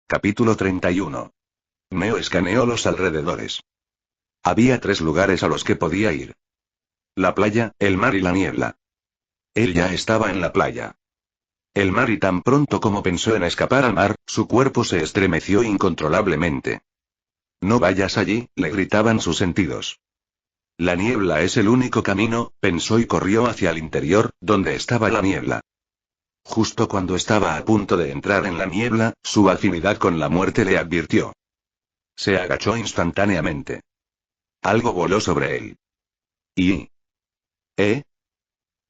Capítulo 31. Neo escaneó los alrededores. Había 3 lugares a los que podía ir. La playa, el mar y la niebla. Él ya estaba en la playa. El mar, y tan pronto como pensó en escapar al mar, su cuerpo se estremeció incontrolablemente. No vayas allí, le gritaban sus sentidos. La niebla es el único camino, pensó, y corrió hacia el interior, donde estaba la niebla. Justo cuando estaba a punto de entrar en la niebla, su afinidad con la muerte le advirtió. Se agachó instantáneamente. Algo voló sobre él. ¿Y?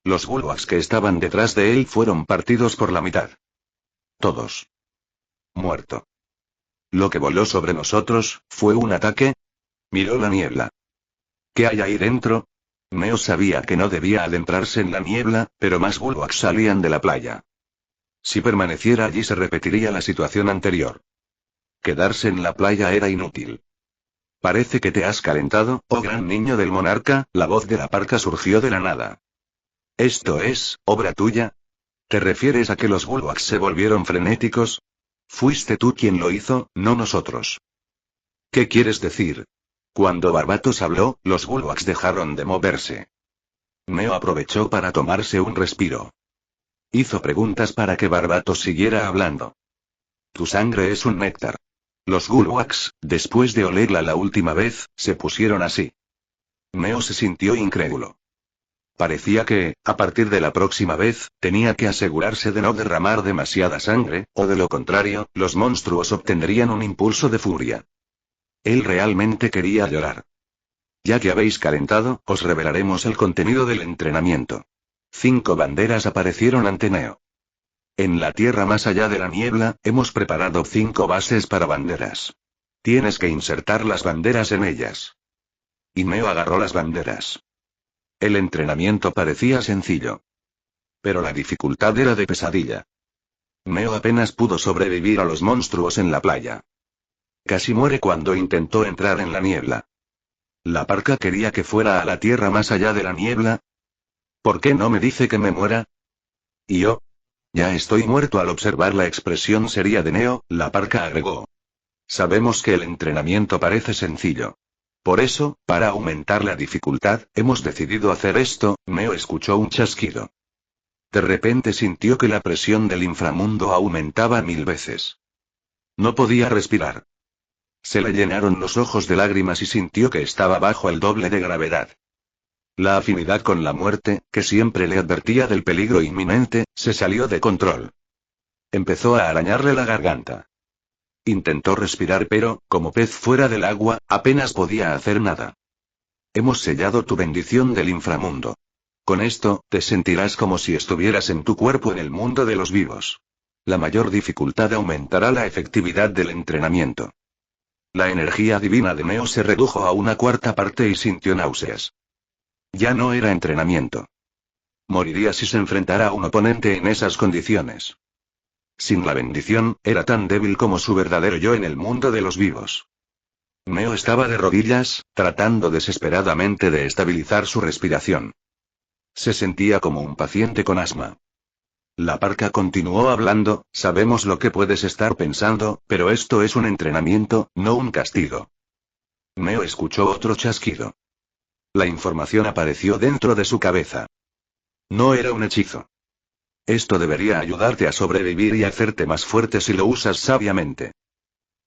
Los Gulwaks que estaban detrás de él fueron partidos por la mitad. Todos. Muerto. Lo que voló sobre nosotros, ¿fue un ataque? Miró la niebla. ¿Qué hay ahí dentro? Neo sabía que no debía adentrarse en la niebla, pero más Gulwaks salían de la playa. Si permaneciera allí se repetiría la situación anterior. Quedarse en la playa era inútil. Parece que te has calentado, oh gran niño del monarca, la voz de la parca surgió de la nada. ¿Esto es, obra tuya? ¿Te refieres a que los Gulwaks se volvieron frenéticos? Fuiste tú quien lo hizo, no nosotros. ¿Qué quieres decir? Cuando Barbatos habló, los Gulwaks dejaron de moverse. Neo aprovechó para tomarse un respiro. Hizo preguntas para que Barbatos siguiera hablando. Tu sangre es un néctar. Los Gulwaks, después de olerla la última vez, se pusieron así. Neo se sintió incrédulo. Parecía que, a partir de la próxima vez, tenía que asegurarse de no derramar demasiada sangre, o de lo contrario, los monstruos obtendrían un impulso de furia. Él realmente quería llorar. Ya que habéis calentado, os revelaremos el contenido del entrenamiento. 5 banderas aparecieron ante Neo. En la tierra más allá de la niebla, hemos preparado 5 bases para banderas. Tienes que insertar las banderas en ellas. Y Neo agarró las banderas. El entrenamiento parecía sencillo. Pero la dificultad era de pesadilla. Neo apenas pudo sobrevivir a los monstruos en la playa. Casi muere cuando intentó entrar en la niebla. ¿La parca quería que fuera a la tierra más allá de la niebla? ¿Por qué no me dice que me muera? ¿Y yo? Ya estoy muerto. Al observar la expresión seria de Neo, la parca agregó. Sabemos que el entrenamiento parece sencillo. Por eso, para aumentar la dificultad, hemos decidido hacer esto. Neo escuchó un chasquido. De repente sintió que la presión del inframundo aumentaba 1000 veces. No podía respirar. Se le llenaron los ojos de lágrimas y sintió que estaba bajo el doble de gravedad. La afinidad con la muerte, que siempre le advertía del peligro inminente, se salió de control. Empezó a arañarle la garganta. Intentó respirar pero, como pez fuera del agua, apenas podía hacer nada. Hemos sellado tu bendición del inframundo. Con esto, te sentirás como si estuvieras en tu cuerpo en el mundo de los vivos. La mayor dificultad aumentará la efectividad del entrenamiento. La energía divina de Neo se redujo a 1/4 parte y sintió náuseas. Ya no era entrenamiento. Moriría si se enfrentara a un oponente en esas condiciones. Sin la bendición, era tan débil como su verdadero yo en el mundo de los vivos. Neo estaba de rodillas, tratando desesperadamente de estabilizar su respiración. Se sentía como un paciente con asma. La parca continuó hablando, sabemos lo que puedes estar pensando, pero esto es un entrenamiento, no un castigo. Neo escuchó otro chasquido. La información apareció dentro de su cabeza. No era un hechizo. Esto debería ayudarte a sobrevivir y hacerte más fuerte si lo usas sabiamente.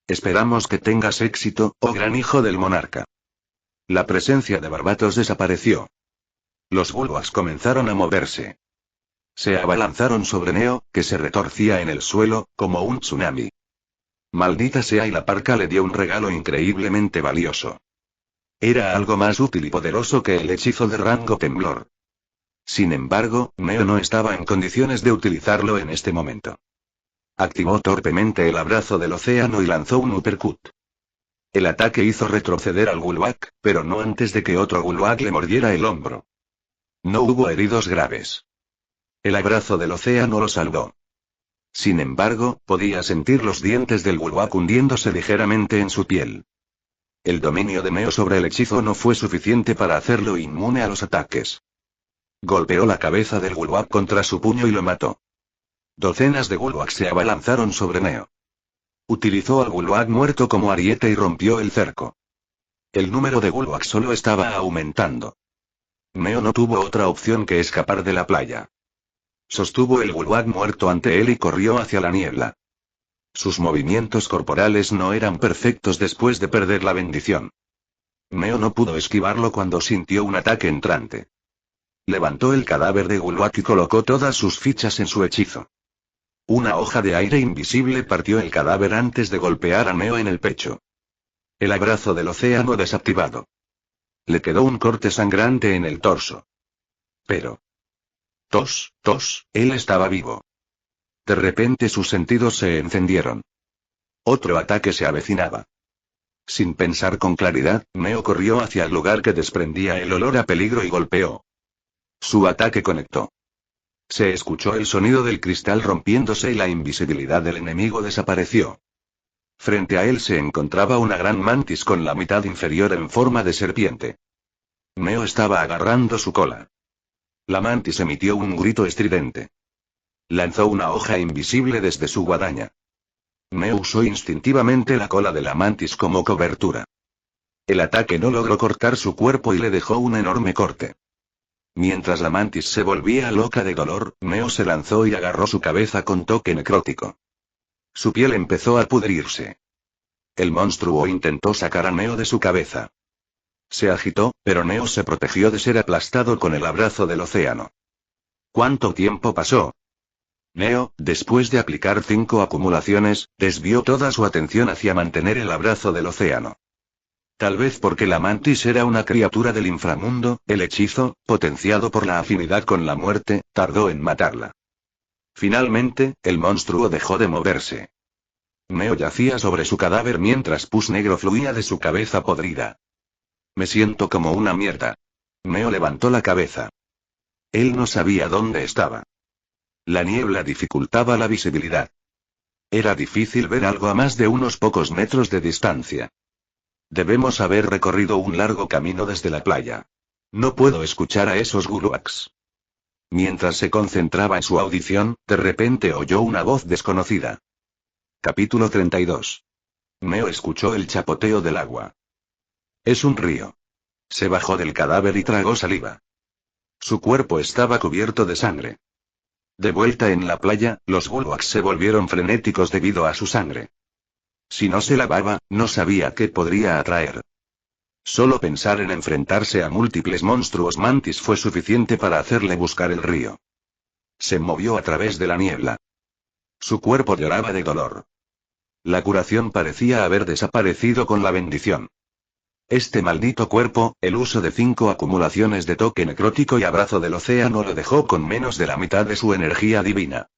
Esperamos que tengas éxito, oh gran hijo del monarca. La presencia de Barbatos desapareció. Los Gulwaks comenzaron a moverse. Se abalanzaron sobre Neo, que se retorcía en el suelo, como un tsunami. Maldita sea, y la parca le dio un regalo increíblemente valioso. Era algo más útil y poderoso que el hechizo de rango temblor. Sin embargo, Neo no estaba en condiciones de utilizarlo en este momento. Activó torpemente el abrazo del océano y lanzó un uppercut. El ataque hizo retroceder al Gulwak, pero no antes de que otro Gulwak le mordiera el hombro. No hubo heridos graves. El abrazo del océano lo salvó. Sin embargo, podía sentir los dientes del Gulwak hundiéndose ligeramente en su piel. El dominio de Neo sobre el hechizo no fue suficiente para hacerlo inmune a los ataques. Golpeó la cabeza del Gulwak contra su puño y lo mató. Docenas de Gulwaks se abalanzaron sobre Neo. Utilizó al Gulwag muerto como ariete y rompió el cerco. El número de Gulwag solo estaba aumentando. Meo no tuvo otra opción que escapar de la playa. Sostuvo el Gulwag muerto ante él y corrió hacia la niebla. Sus movimientos corporales no eran perfectos después de perder la bendición. Meo no pudo esquivarlo cuando sintió un ataque entrante. Levantó el cadáver de Gulwag y colocó todas sus fichas en su hechizo. Una hoja de aire invisible partió el cadáver antes de golpear a Meo en el pecho. El abrazo del océano desactivado. Le quedó un corte sangrante en el torso. Pero... él estaba vivo. De repente sus sentidos se encendieron. Otro ataque se avecinaba. Sin pensar con claridad, Meo corrió hacia el lugar que desprendía el olor a peligro y golpeó. Su ataque conectó. Se escuchó el sonido del cristal rompiéndose y la invisibilidad del enemigo desapareció. Frente a él se encontraba una gran mantis con la mitad inferior en forma de serpiente. Meo estaba agarrando su cola. La mantis emitió un grito estridente. Lanzó una hoja invisible desde su guadaña. Meo usó instintivamente la cola de la mantis como cobertura. El ataque no logró cortar su cuerpo y le dejó un enorme corte. Mientras la mantis se volvía loca de dolor, Meo se lanzó y agarró su cabeza con toque necrótico. Su piel empezó a pudrirse. El monstruo intentó sacar a Meo de su cabeza. Se agitó, pero Meo se protegió de ser aplastado con el abrazo del océano. ¿Cuánto tiempo pasó? Meo, después de aplicar 5 acumulaciones, desvió toda su atención hacia mantener el abrazo del océano. Tal vez porque la mantis era una criatura del inframundo, el hechizo, potenciado por la afinidad con la muerte, tardó en matarla. Finalmente, el monstruo dejó de moverse. Meo yacía sobre su cadáver mientras pus negro fluía de su cabeza podrida. Me siento como una mierda. Meo levantó la cabeza. Él no sabía dónde estaba. La niebla dificultaba la visibilidad. Era difícil ver algo a más de unos pocos metros de distancia. Debemos haber recorrido un largo camino desde la playa. No puedo escuchar a esos Gulwags. Mientras se concentraba en su audición, de repente oyó una voz desconocida. Capítulo 32. Meo escuchó el chapoteo del agua. Es un río. Se bajó del cadáver y tragó saliva. Su cuerpo estaba cubierto de sangre. De vuelta en la playa, los Gulwags se volvieron frenéticos debido a su sangre. Si no se lavaba, no sabía qué podría atraer. Solo pensar en enfrentarse a múltiples monstruos mantis fue suficiente para hacerle buscar el río. Se movió a través de la niebla. Su cuerpo lloraba de dolor. La curación parecía haber desaparecido con la bendición. Este maldito cuerpo, el uso de 5 acumulaciones de toque necrótico y abrazo del océano lo dejó con menos de la mitad de su energía divina.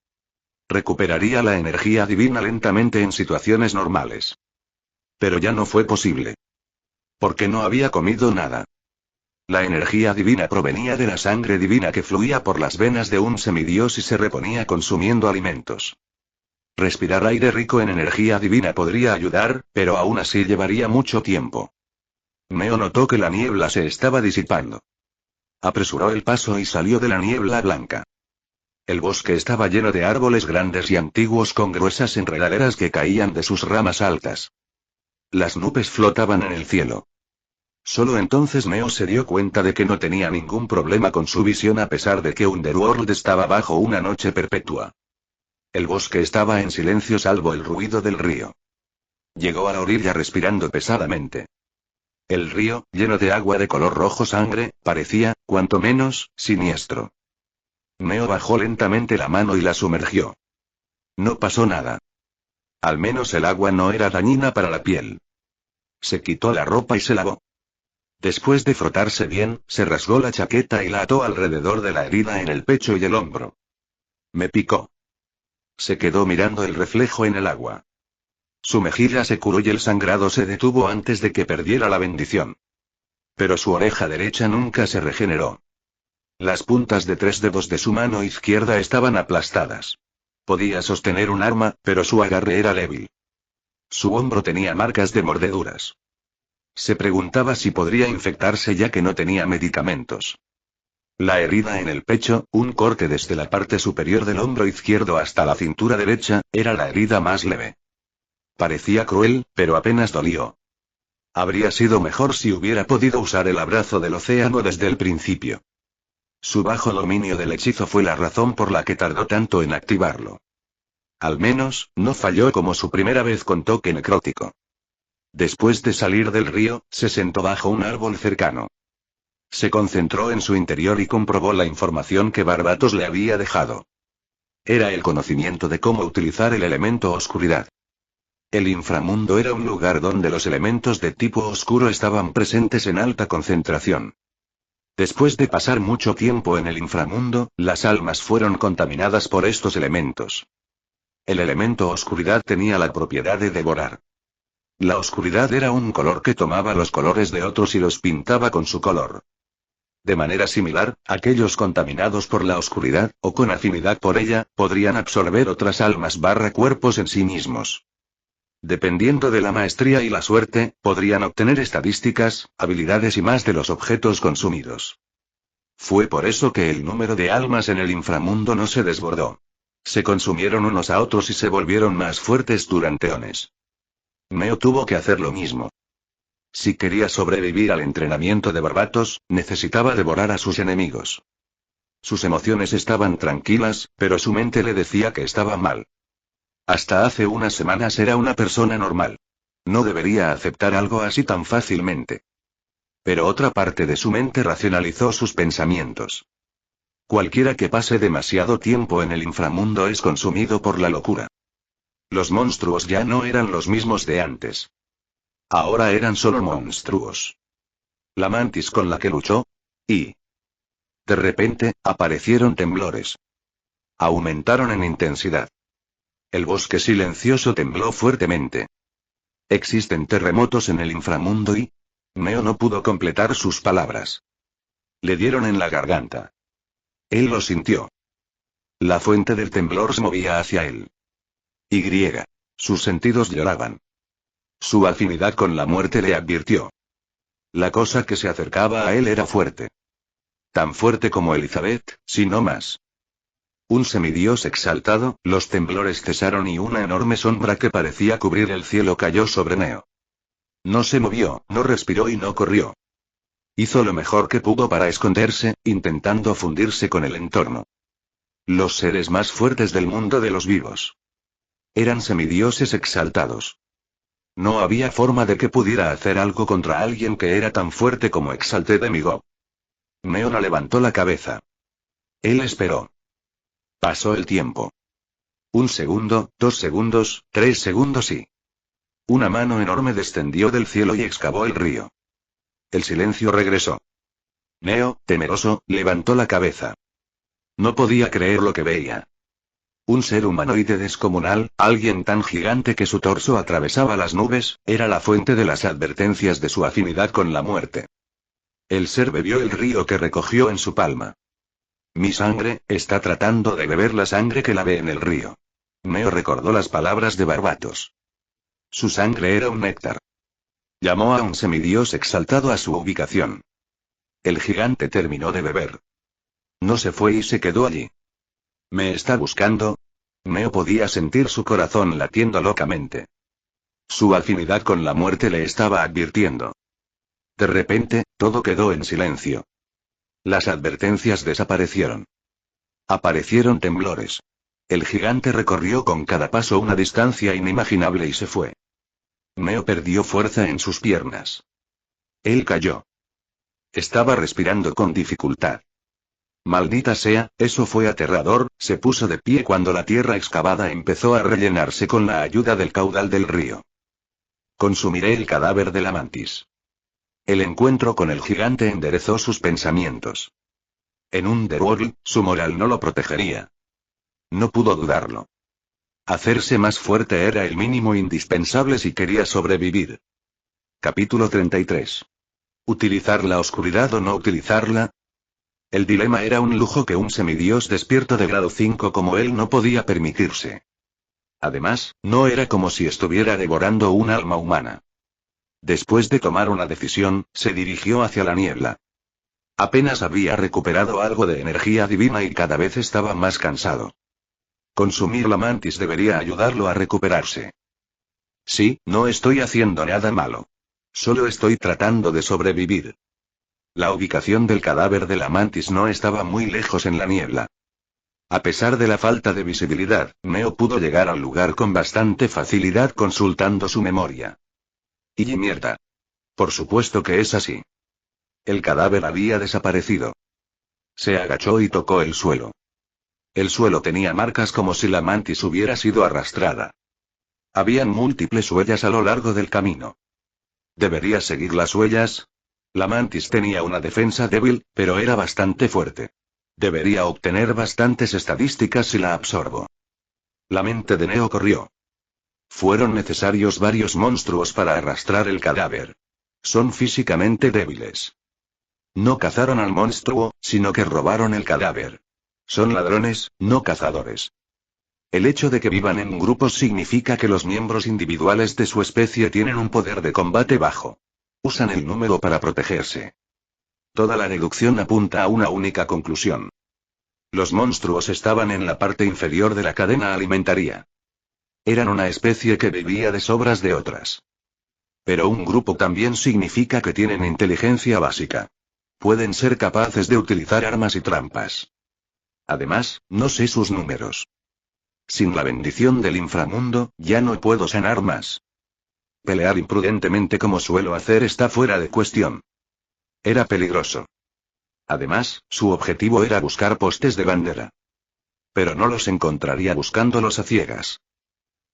Recuperaría la energía divina lentamente en situaciones normales. Pero ya no fue posible. Porque no había comido nada. La energía divina provenía de la sangre divina que fluía por las venas de un semidios y se reponía consumiendo alimentos. Respirar aire rico en energía divina podría ayudar, pero aún así llevaría mucho tiempo. Meo notó que la niebla se estaba disipando. Apresuró el paso y salió de la niebla blanca. El bosque estaba lleno de árboles grandes y antiguos con gruesas enredaderas que caían de sus ramas altas. Las nubes flotaban en el cielo. Solo entonces Meo se dio cuenta de que no tenía ningún problema con su visión a pesar de que Underworld estaba bajo una noche perpetua. El bosque estaba en silencio salvo el ruido del río. Llegó a la orilla respirando pesadamente. El río, lleno de agua de color rojo sangre, parecía, cuanto menos, siniestro. Meo bajó lentamente la mano y la sumergió. No pasó nada. Al menos el agua no era dañina para la piel. Se quitó la ropa y se lavó. Después de frotarse bien, se rasgó la chaqueta y la ató alrededor de la herida en el pecho y el hombro. Me picó. Se quedó mirando el reflejo en el agua. Su mejilla se curó y el sangrado se detuvo antes de que perdiera la bendición. Pero su oreja derecha nunca se regeneró. Las puntas de 3 dedos de su mano izquierda estaban aplastadas. Podía sostener un arma, pero su agarre era débil. Su hombro tenía marcas de mordeduras. Se preguntaba si podría infectarse ya que no tenía medicamentos. La herida en el pecho, un corte desde la parte superior del hombro izquierdo hasta la cintura derecha, era la herida más leve. Parecía cruel, pero apenas dolió. Habría sido mejor si hubiera podido usar el abrazo del océano desde el principio. Su bajo dominio del hechizo fue la razón por la que tardó tanto en activarlo. Al menos, no falló como su primera vez con toque necrótico. Después de salir del río, se sentó bajo un árbol cercano. Se concentró en su interior y comprobó la información que Barbatos le había dejado. Era el conocimiento de cómo utilizar el elemento oscuridad. El inframundo era un lugar donde los elementos de tipo oscuro estaban presentes en alta concentración. Después de pasar mucho tiempo en el inframundo, las almas fueron contaminadas por estos elementos. El elemento oscuridad tenía la propiedad de devorar. La oscuridad era un color que tomaba los colores de otros y los pintaba con su color. De manera similar, aquellos contaminados por la oscuridad, o con afinidad por ella, podrían absorber otras almas / cuerpos en sí mismos. Dependiendo de la maestría y la suerte, podrían obtener estadísticas, habilidades y más de los objetos consumidos. Fue por eso que el número de almas en el inframundo no se desbordó. Se consumieron unos a otros y se volvieron más fuertes durante eones. Neo tuvo que hacer lo mismo. Si quería sobrevivir al entrenamiento de Barbatos, necesitaba devorar a sus enemigos. Sus emociones estaban tranquilas, pero su mente le decía que estaba mal. Hasta hace unas semanas era una persona normal. No debería aceptar algo así tan fácilmente. Pero otra parte de su mente racionalizó sus pensamientos. Cualquiera que pase demasiado tiempo en el inframundo es consumido por la locura. Los monstruos ya no eran los mismos de antes. Ahora eran solo monstruos. La mantis con la que luchó. Y... de repente, aparecieron temblores. Aumentaron en intensidad. El bosque silencioso tembló fuertemente. Existen terremotos en el inframundo y... Neo no pudo completar sus palabras. Le dieron en la garganta. Él lo sintió. La fuente del temblor se movía hacia él. Y... sus sentidos lloraban. Su afinidad con la muerte le advirtió. La cosa que se acercaba a él era fuerte. Tan fuerte como Elizabeth, si no más. Un semidios exaltado, los temblores cesaron y una enorme sombra que parecía cubrir el cielo cayó sobre Neo. No se movió, no respiró y no corrió. Hizo lo mejor que pudo para esconderse, intentando fundirse con el entorno. Los seres más fuertes del mundo de los vivos. Eran semidioses exaltados. No había forma de que pudiera hacer algo contra alguien que era tan fuerte como Exalté Demigod. Neo no levantó la cabeza. Él esperó. Pasó el tiempo. 1 segundo, 2 segundos, 3 segundos y... una mano enorme descendió del cielo y excavó el río. El silencio regresó. Neo, temeroso, levantó la cabeza. No podía creer lo que veía. Un ser humanoide descomunal, alguien tan gigante que su torso atravesaba las nubes, era la fuente de las advertencias de su afinidad con la muerte. El ser bebió el río que recogió en su palma. Mi sangre, está tratando de beber la sangre que lavé en el río. Neo recordó las palabras de Barbatos. Su sangre era un néctar. Llamó a un semidios exaltado a su ubicación. El gigante terminó de beber. No se fue y se quedó allí. ¿Me está buscando? Neo podía sentir su corazón latiendo locamente. Su afinidad con la muerte le estaba advirtiendo. De repente, todo quedó en silencio. Las advertencias desaparecieron. Aparecieron temblores. El gigante recorrió con cada paso una distancia inimaginable y se fue. Neo perdió fuerza en sus piernas. Él cayó. Estaba respirando con dificultad. Maldita sea, eso fue aterrador, se puso de pie cuando la tierra excavada empezó a rellenarse con la ayuda del caudal del río. Consumiré el cadáver de la mantis. El encuentro con el gigante enderezó sus pensamientos. En Underworld, su moral no lo protegería. No pudo dudarlo. Hacerse más fuerte era el mínimo indispensable si quería sobrevivir. Capítulo 33. ¿Utilizar la oscuridad o no utilizarla? El dilema era un lujo que un semidios despierto de grado 5 como él no podía permitirse. Además, no era como si estuviera devorando un alma humana. Después de tomar una decisión, se dirigió hacia la niebla. Apenas había recuperado algo de energía divina y cada vez estaba más cansado. Consumir la mantis debería ayudarlo a recuperarse. Sí, no estoy haciendo nada malo. Solo estoy tratando de sobrevivir. La ubicación del cadáver de la mantis no estaba muy lejos en la niebla. A pesar de la falta de visibilidad, Neo pudo llegar al lugar con bastante facilidad consultando su memoria. Y mierda. Por supuesto que es así. El cadáver había desaparecido. Se agachó y tocó el suelo. El suelo tenía marcas como si la mantis hubiera sido arrastrada. Habían múltiples huellas a lo largo del camino. ¿Debería seguir las huellas? La mantis tenía una defensa débil, pero era bastante fuerte. Debería obtener bastantes estadísticas si la absorbo. La mente de Neo corrió. Fueron necesarios varios monstruos para arrastrar el cadáver. Son físicamente débiles. No cazaron al monstruo, sino que robaron el cadáver. Son ladrones, no cazadores. El hecho de que vivan en grupos significa que los miembros individuales de su especie tienen un poder de combate bajo. Usan el número para protegerse. Toda la deducción apunta a una única conclusión. Los monstruos estaban en la parte inferior de la cadena alimentaria. Eran una especie que vivía de sobras de otras. Pero un grupo también significa que tienen inteligencia básica. Pueden ser capaces de utilizar armas y trampas. Además, no sé sus números. Sin la bendición del inframundo, ya no puedo sanar más. Pelear imprudentemente como suelo hacer está fuera de cuestión. Era peligroso. Además, su objetivo era buscar postes de bandera. Pero no los encontraría buscándolos a ciegas.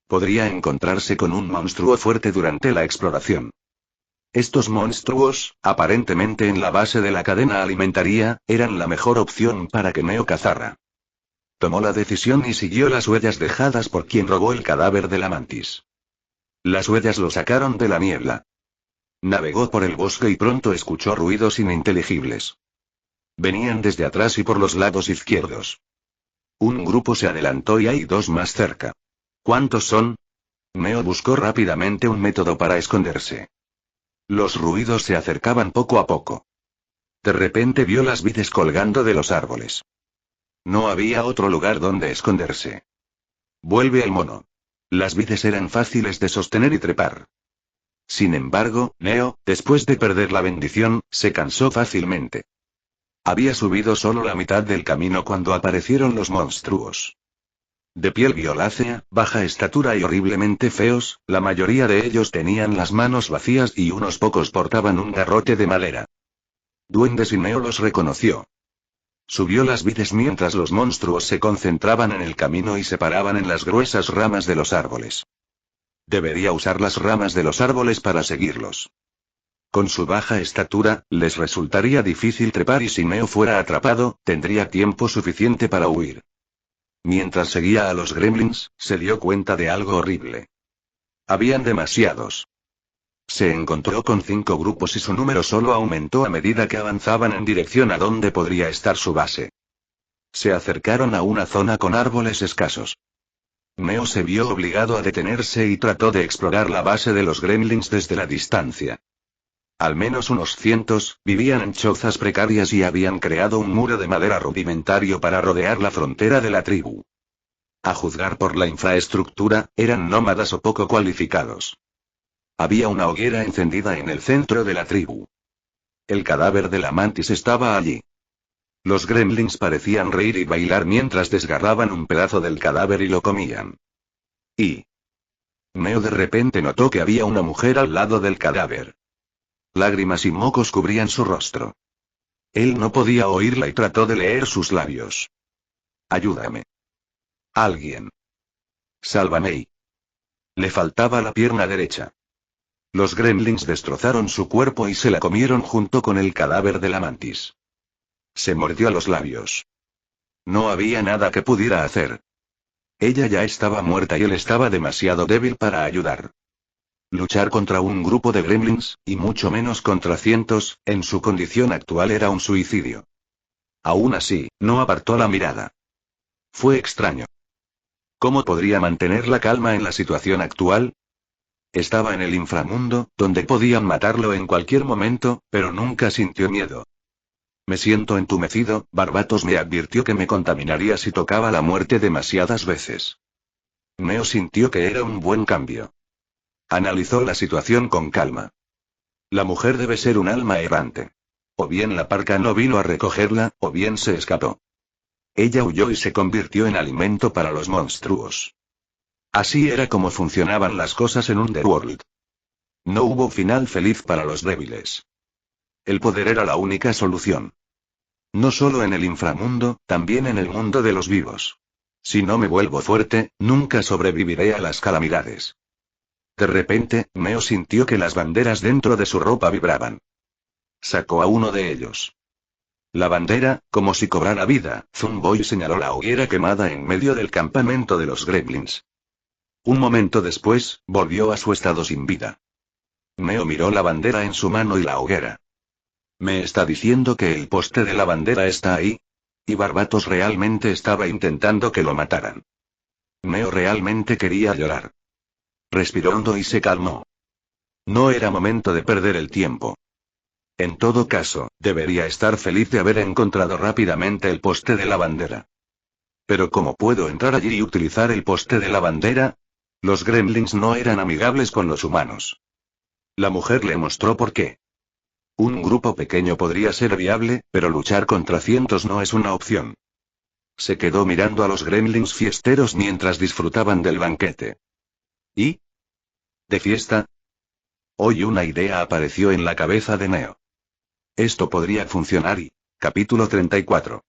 Podría encontrarse con un monstruo fuerte durante la exploración. Estos monstruos, aparentemente en la base de la cadena alimentaria, eran la mejor opción para que Neo cazara. Tomó la decisión y siguió las huellas dejadas por quien robó el cadáver de la mantis. Las huellas lo sacaron de la niebla. Navegó por el bosque y pronto escuchó ruidos ininteligibles. Venían desde atrás y por los lados izquierdos. Un grupo se adelantó y hay dos más cerca. ¿Cuántos son? Neo buscó rápidamente un método para esconderse. Los ruidos se acercaban poco a poco. De repente vio las vides colgando de los árboles. No había otro lugar donde esconderse. Vuelve al mono. Las vides eran fáciles de sostener y trepar. Sin embargo, Neo, después de perder la bendición, se cansó fácilmente. Había subido solo la mitad del camino cuando aparecieron los monstruos. De piel violácea, baja estatura y horriblemente feos, la mayoría de ellos tenían las manos vacías y unos pocos portaban un garrote de madera. Duendes y Neo los reconoció. Subió las vides mientras los monstruos se concentraban en el camino y se paraban en las gruesas ramas de los árboles. Debería usar las ramas de los árboles para seguirlos. Con su baja estatura, les resultaría difícil trepar y si Neo fuera atrapado, tendría tiempo suficiente para huir. Mientras seguía a los gremlins, se dio cuenta de algo horrible. Habían demasiados. Se encontró con 5 grupos y su número solo aumentó a medida que avanzaban en dirección a donde podría estar su base. Se acercaron a una zona con árboles escasos. Neo se vio obligado a detenerse y trató de explorar la base de los gremlins desde la distancia. Al menos unos cientos, vivían en chozas precarias y habían creado un muro de madera rudimentario para rodear la frontera de la tribu. A juzgar por la infraestructura, eran nómadas o poco cualificados. Había una hoguera encendida en el centro de la tribu. El cadáver de la mantis estaba allí. Los gremlins parecían reír y bailar mientras desgarraban un pedazo del cadáver y lo comían. Neo de repente notó que había una mujer al lado del cadáver. Lágrimas y mocos cubrían su rostro. Él no podía oírla y trató de leer sus labios. Ayúdame. Alguien. Sálvame. Le faltaba la pierna derecha. Los gremlins destrozaron su cuerpo y se la comieron junto con el cadáver de la mantis. Se mordió los labios. No había nada que pudiera hacer. Ella ya estaba muerta y él estaba demasiado débil para ayudar. Luchar contra un grupo de gremlins, y mucho menos contra cientos, en su condición actual era un suicidio. Aún así, no apartó la mirada. Fue extraño. ¿Cómo podría mantener la calma en la situación actual? Estaba en el inframundo, donde podían matarlo en cualquier momento, pero nunca sintió miedo. Me siento entumecido, Barbatos me advirtió que me contaminaría si tocaba la muerte demasiadas veces. Neo sintió que era un buen cambio. Analizó la situación con calma. La mujer debe ser un alma errante. O bien la parca no vino a recogerla, o bien se escapó. Ella huyó y se convirtió en alimento para los monstruos. Así era como funcionaban las cosas en Underworld. No hubo final feliz para los débiles. El poder era la única solución. No solo en el inframundo, también en el mundo de los vivos. Si no me vuelvo fuerte, nunca sobreviviré a las calamidades. De repente, Neo sintió que las banderas dentro de su ropa vibraban. Sacó a uno de ellos. La bandera, como si cobrara vida, zumbó y señaló la hoguera quemada en medio del campamento de los gremlins. Un momento después, volvió a su estado sin vida. Neo miró la bandera en su mano y la hoguera. ¿Me está diciendo que el poste de la bandera está ahí? Y Barbatos realmente estaba intentando que lo mataran. Neo realmente quería llorar. Respiró hondo y se calmó. No era momento de perder el tiempo. En todo caso, debería estar feliz de haber encontrado rápidamente el poste de la bandera. Pero ¿cómo puedo entrar allí y utilizar el poste de la bandera? Los gremlins no eran amigables con los humanos. La mujer le mostró por qué. Un grupo pequeño podría ser viable, pero luchar contra cientos no es una opción. Se quedó mirando a los gremlins fiesteros mientras disfrutaban del banquete. ¿Y? ¿De fiesta? Hoy una idea apareció en la cabeza de Neo. Esto podría funcionar y... Capítulo 34.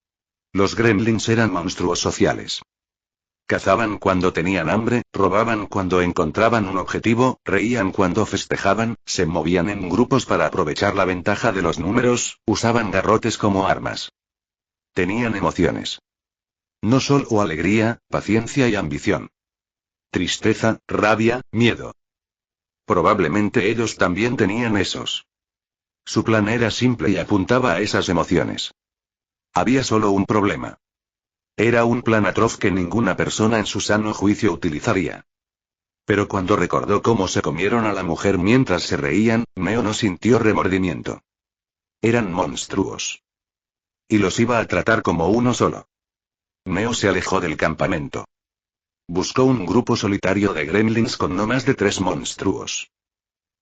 Los gremlins eran monstruos sociales. Cazaban cuando tenían hambre, robaban cuando encontraban un objetivo, reían cuando festejaban, se movían en grupos para aprovechar la ventaja de los números, usaban garrotes como armas. Tenían emociones. No solo alegría, paciencia y ambición. Tristeza, rabia, miedo. Probablemente ellos también tenían esos. Su plan era simple y apuntaba a esas emociones. Había solo un problema. Era un plan atroz que ninguna persona en su sano juicio utilizaría. Pero cuando recordó cómo se comieron a la mujer mientras se reían, Neo no sintió remordimiento. Eran monstruos. Y los iba a tratar como uno solo. Neo se alejó del campamento. Buscó un grupo solitario de gremlins con no más de 3 monstruos.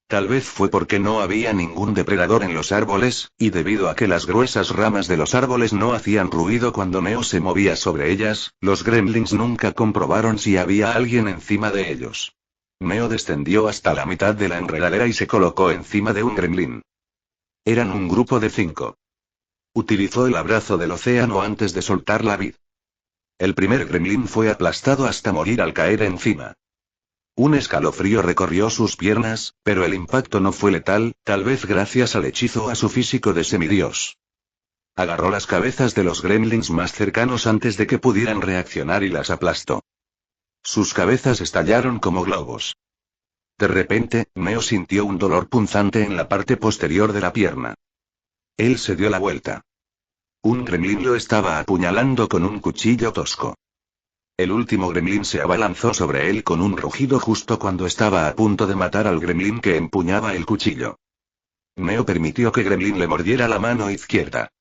Tal vez fue porque no había ningún depredador en los árboles, y debido a que las gruesas ramas de los árboles no hacían ruido cuando Neo se movía sobre ellas, los gremlins nunca comprobaron si había alguien encima de ellos. Neo descendió hasta la mitad de la enredadera y se colocó encima de un gremlin. Eran un grupo de 5. Utilizó el abrazo del océano antes de soltar la vid. El primer gremlin fue aplastado hasta morir al caer encima. Un escalofrío recorrió sus piernas, pero el impacto no fue letal, tal vez gracias al hechizo a su físico de semidios. Agarró las cabezas de los gremlins más cercanos antes de que pudieran reaccionar y las aplastó. Sus cabezas estallaron como globos. De repente, Neo sintió un dolor punzante en la parte posterior de la pierna. Él se dio la vuelta. Un gremlin lo estaba apuñalando con un cuchillo tosco. El último gremlin se abalanzó sobre él con un rugido justo cuando estaba a punto de matar al gremlin que empuñaba el cuchillo. Neo permitió que gremlin le mordiera la mano izquierda.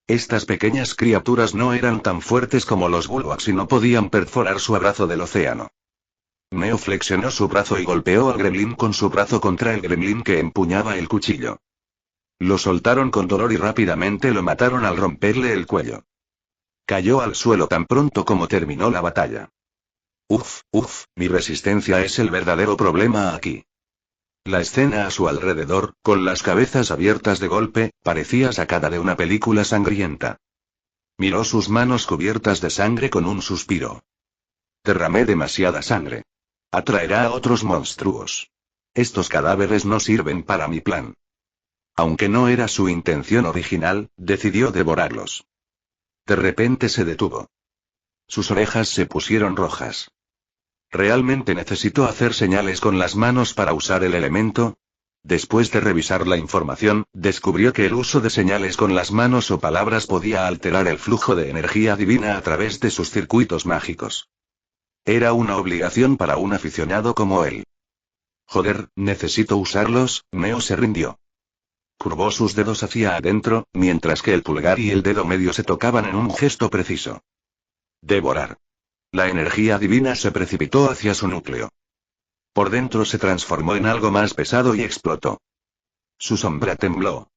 Estas pequeñas criaturas no eran tan fuertes como los bulwarks y no podían perforar su abrazo del océano. Neo flexionó su brazo y golpeó al gremlin con su brazo contra el gremlin que empuñaba el cuchillo. Lo soltaron con dolor y rápidamente lo mataron al romperle el cuello. Cayó al suelo tan pronto como terminó la batalla. Mi resistencia es el verdadero problema aquí. La escena a su alrededor, con las cabezas abiertas de golpe, parecía sacada de una película sangrienta. Miró sus manos cubiertas de sangre con un suspiro. Derramé demasiada sangre. Atraerá a otros monstruos. Estos cadáveres no sirven para mi plan. Aunque no era su intención original, decidió devorarlos. De repente se detuvo. Sus orejas se pusieron rojas. ¿Realmente necesito hacer señales con las manos para usar el elemento? Después de revisar la información, descubrió que el uso de señales con las manos o palabras podía alterar el flujo de energía divina a través de sus circuitos mágicos. Era una obligación para un aficionado como él. Joder, necesito usarlos. Neo se rindió. Curvó sus dedos hacia adentro, mientras que el pulgar y el dedo medio se tocaban en un gesto preciso. Devorar. La energía divina se precipitó hacia su núcleo. Por dentro se transformó en algo más pesado y explotó. Su sombra tembló.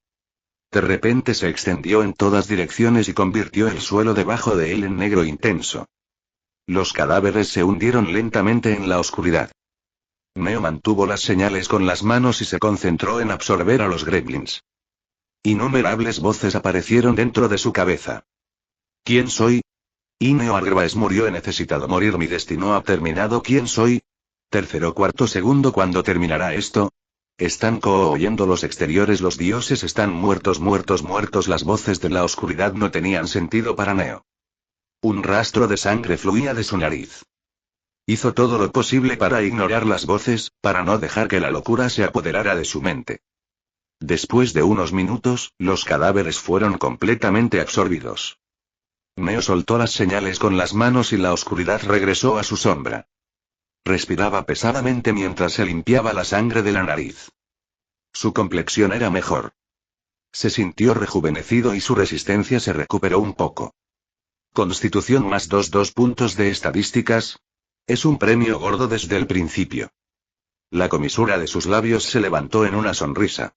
De repente se extendió en todas direcciones y convirtió el suelo debajo de él en negro intenso. Los cadáveres se hundieron lentamente en la oscuridad. Neo mantuvo las señales con las manos y se concentró en absorber a los gremlins. Innumerables voces aparecieron dentro de su cabeza. ¿Quién soy? Neo Agrvaes murió. He necesitado morir. Mi destino ha terminado. ¿Quién soy? Tercero cuarto segundo. ¿Cuándo terminará esto? Están oyendo los exteriores. Los dioses están muertos, muertos, muertos. Las voces de la oscuridad no tenían sentido para Neo. Un rastro de sangre fluía de su nariz. Hizo todo lo posible para ignorar las voces, para no dejar que la locura se apoderara de su mente. Después de unos minutos, los cadáveres fueron completamente absorbidos. Neo soltó las señales con las manos y la oscuridad regresó a su sombra. Respiraba pesadamente mientras se limpiaba la sangre de la nariz. Su complexión era mejor. Se sintió rejuvenecido y su resistencia se recuperó un poco. Constitución más 2 puntos de estadísticas. Es un premio gordo desde el principio. La comisura de sus labios se levantó en una sonrisa.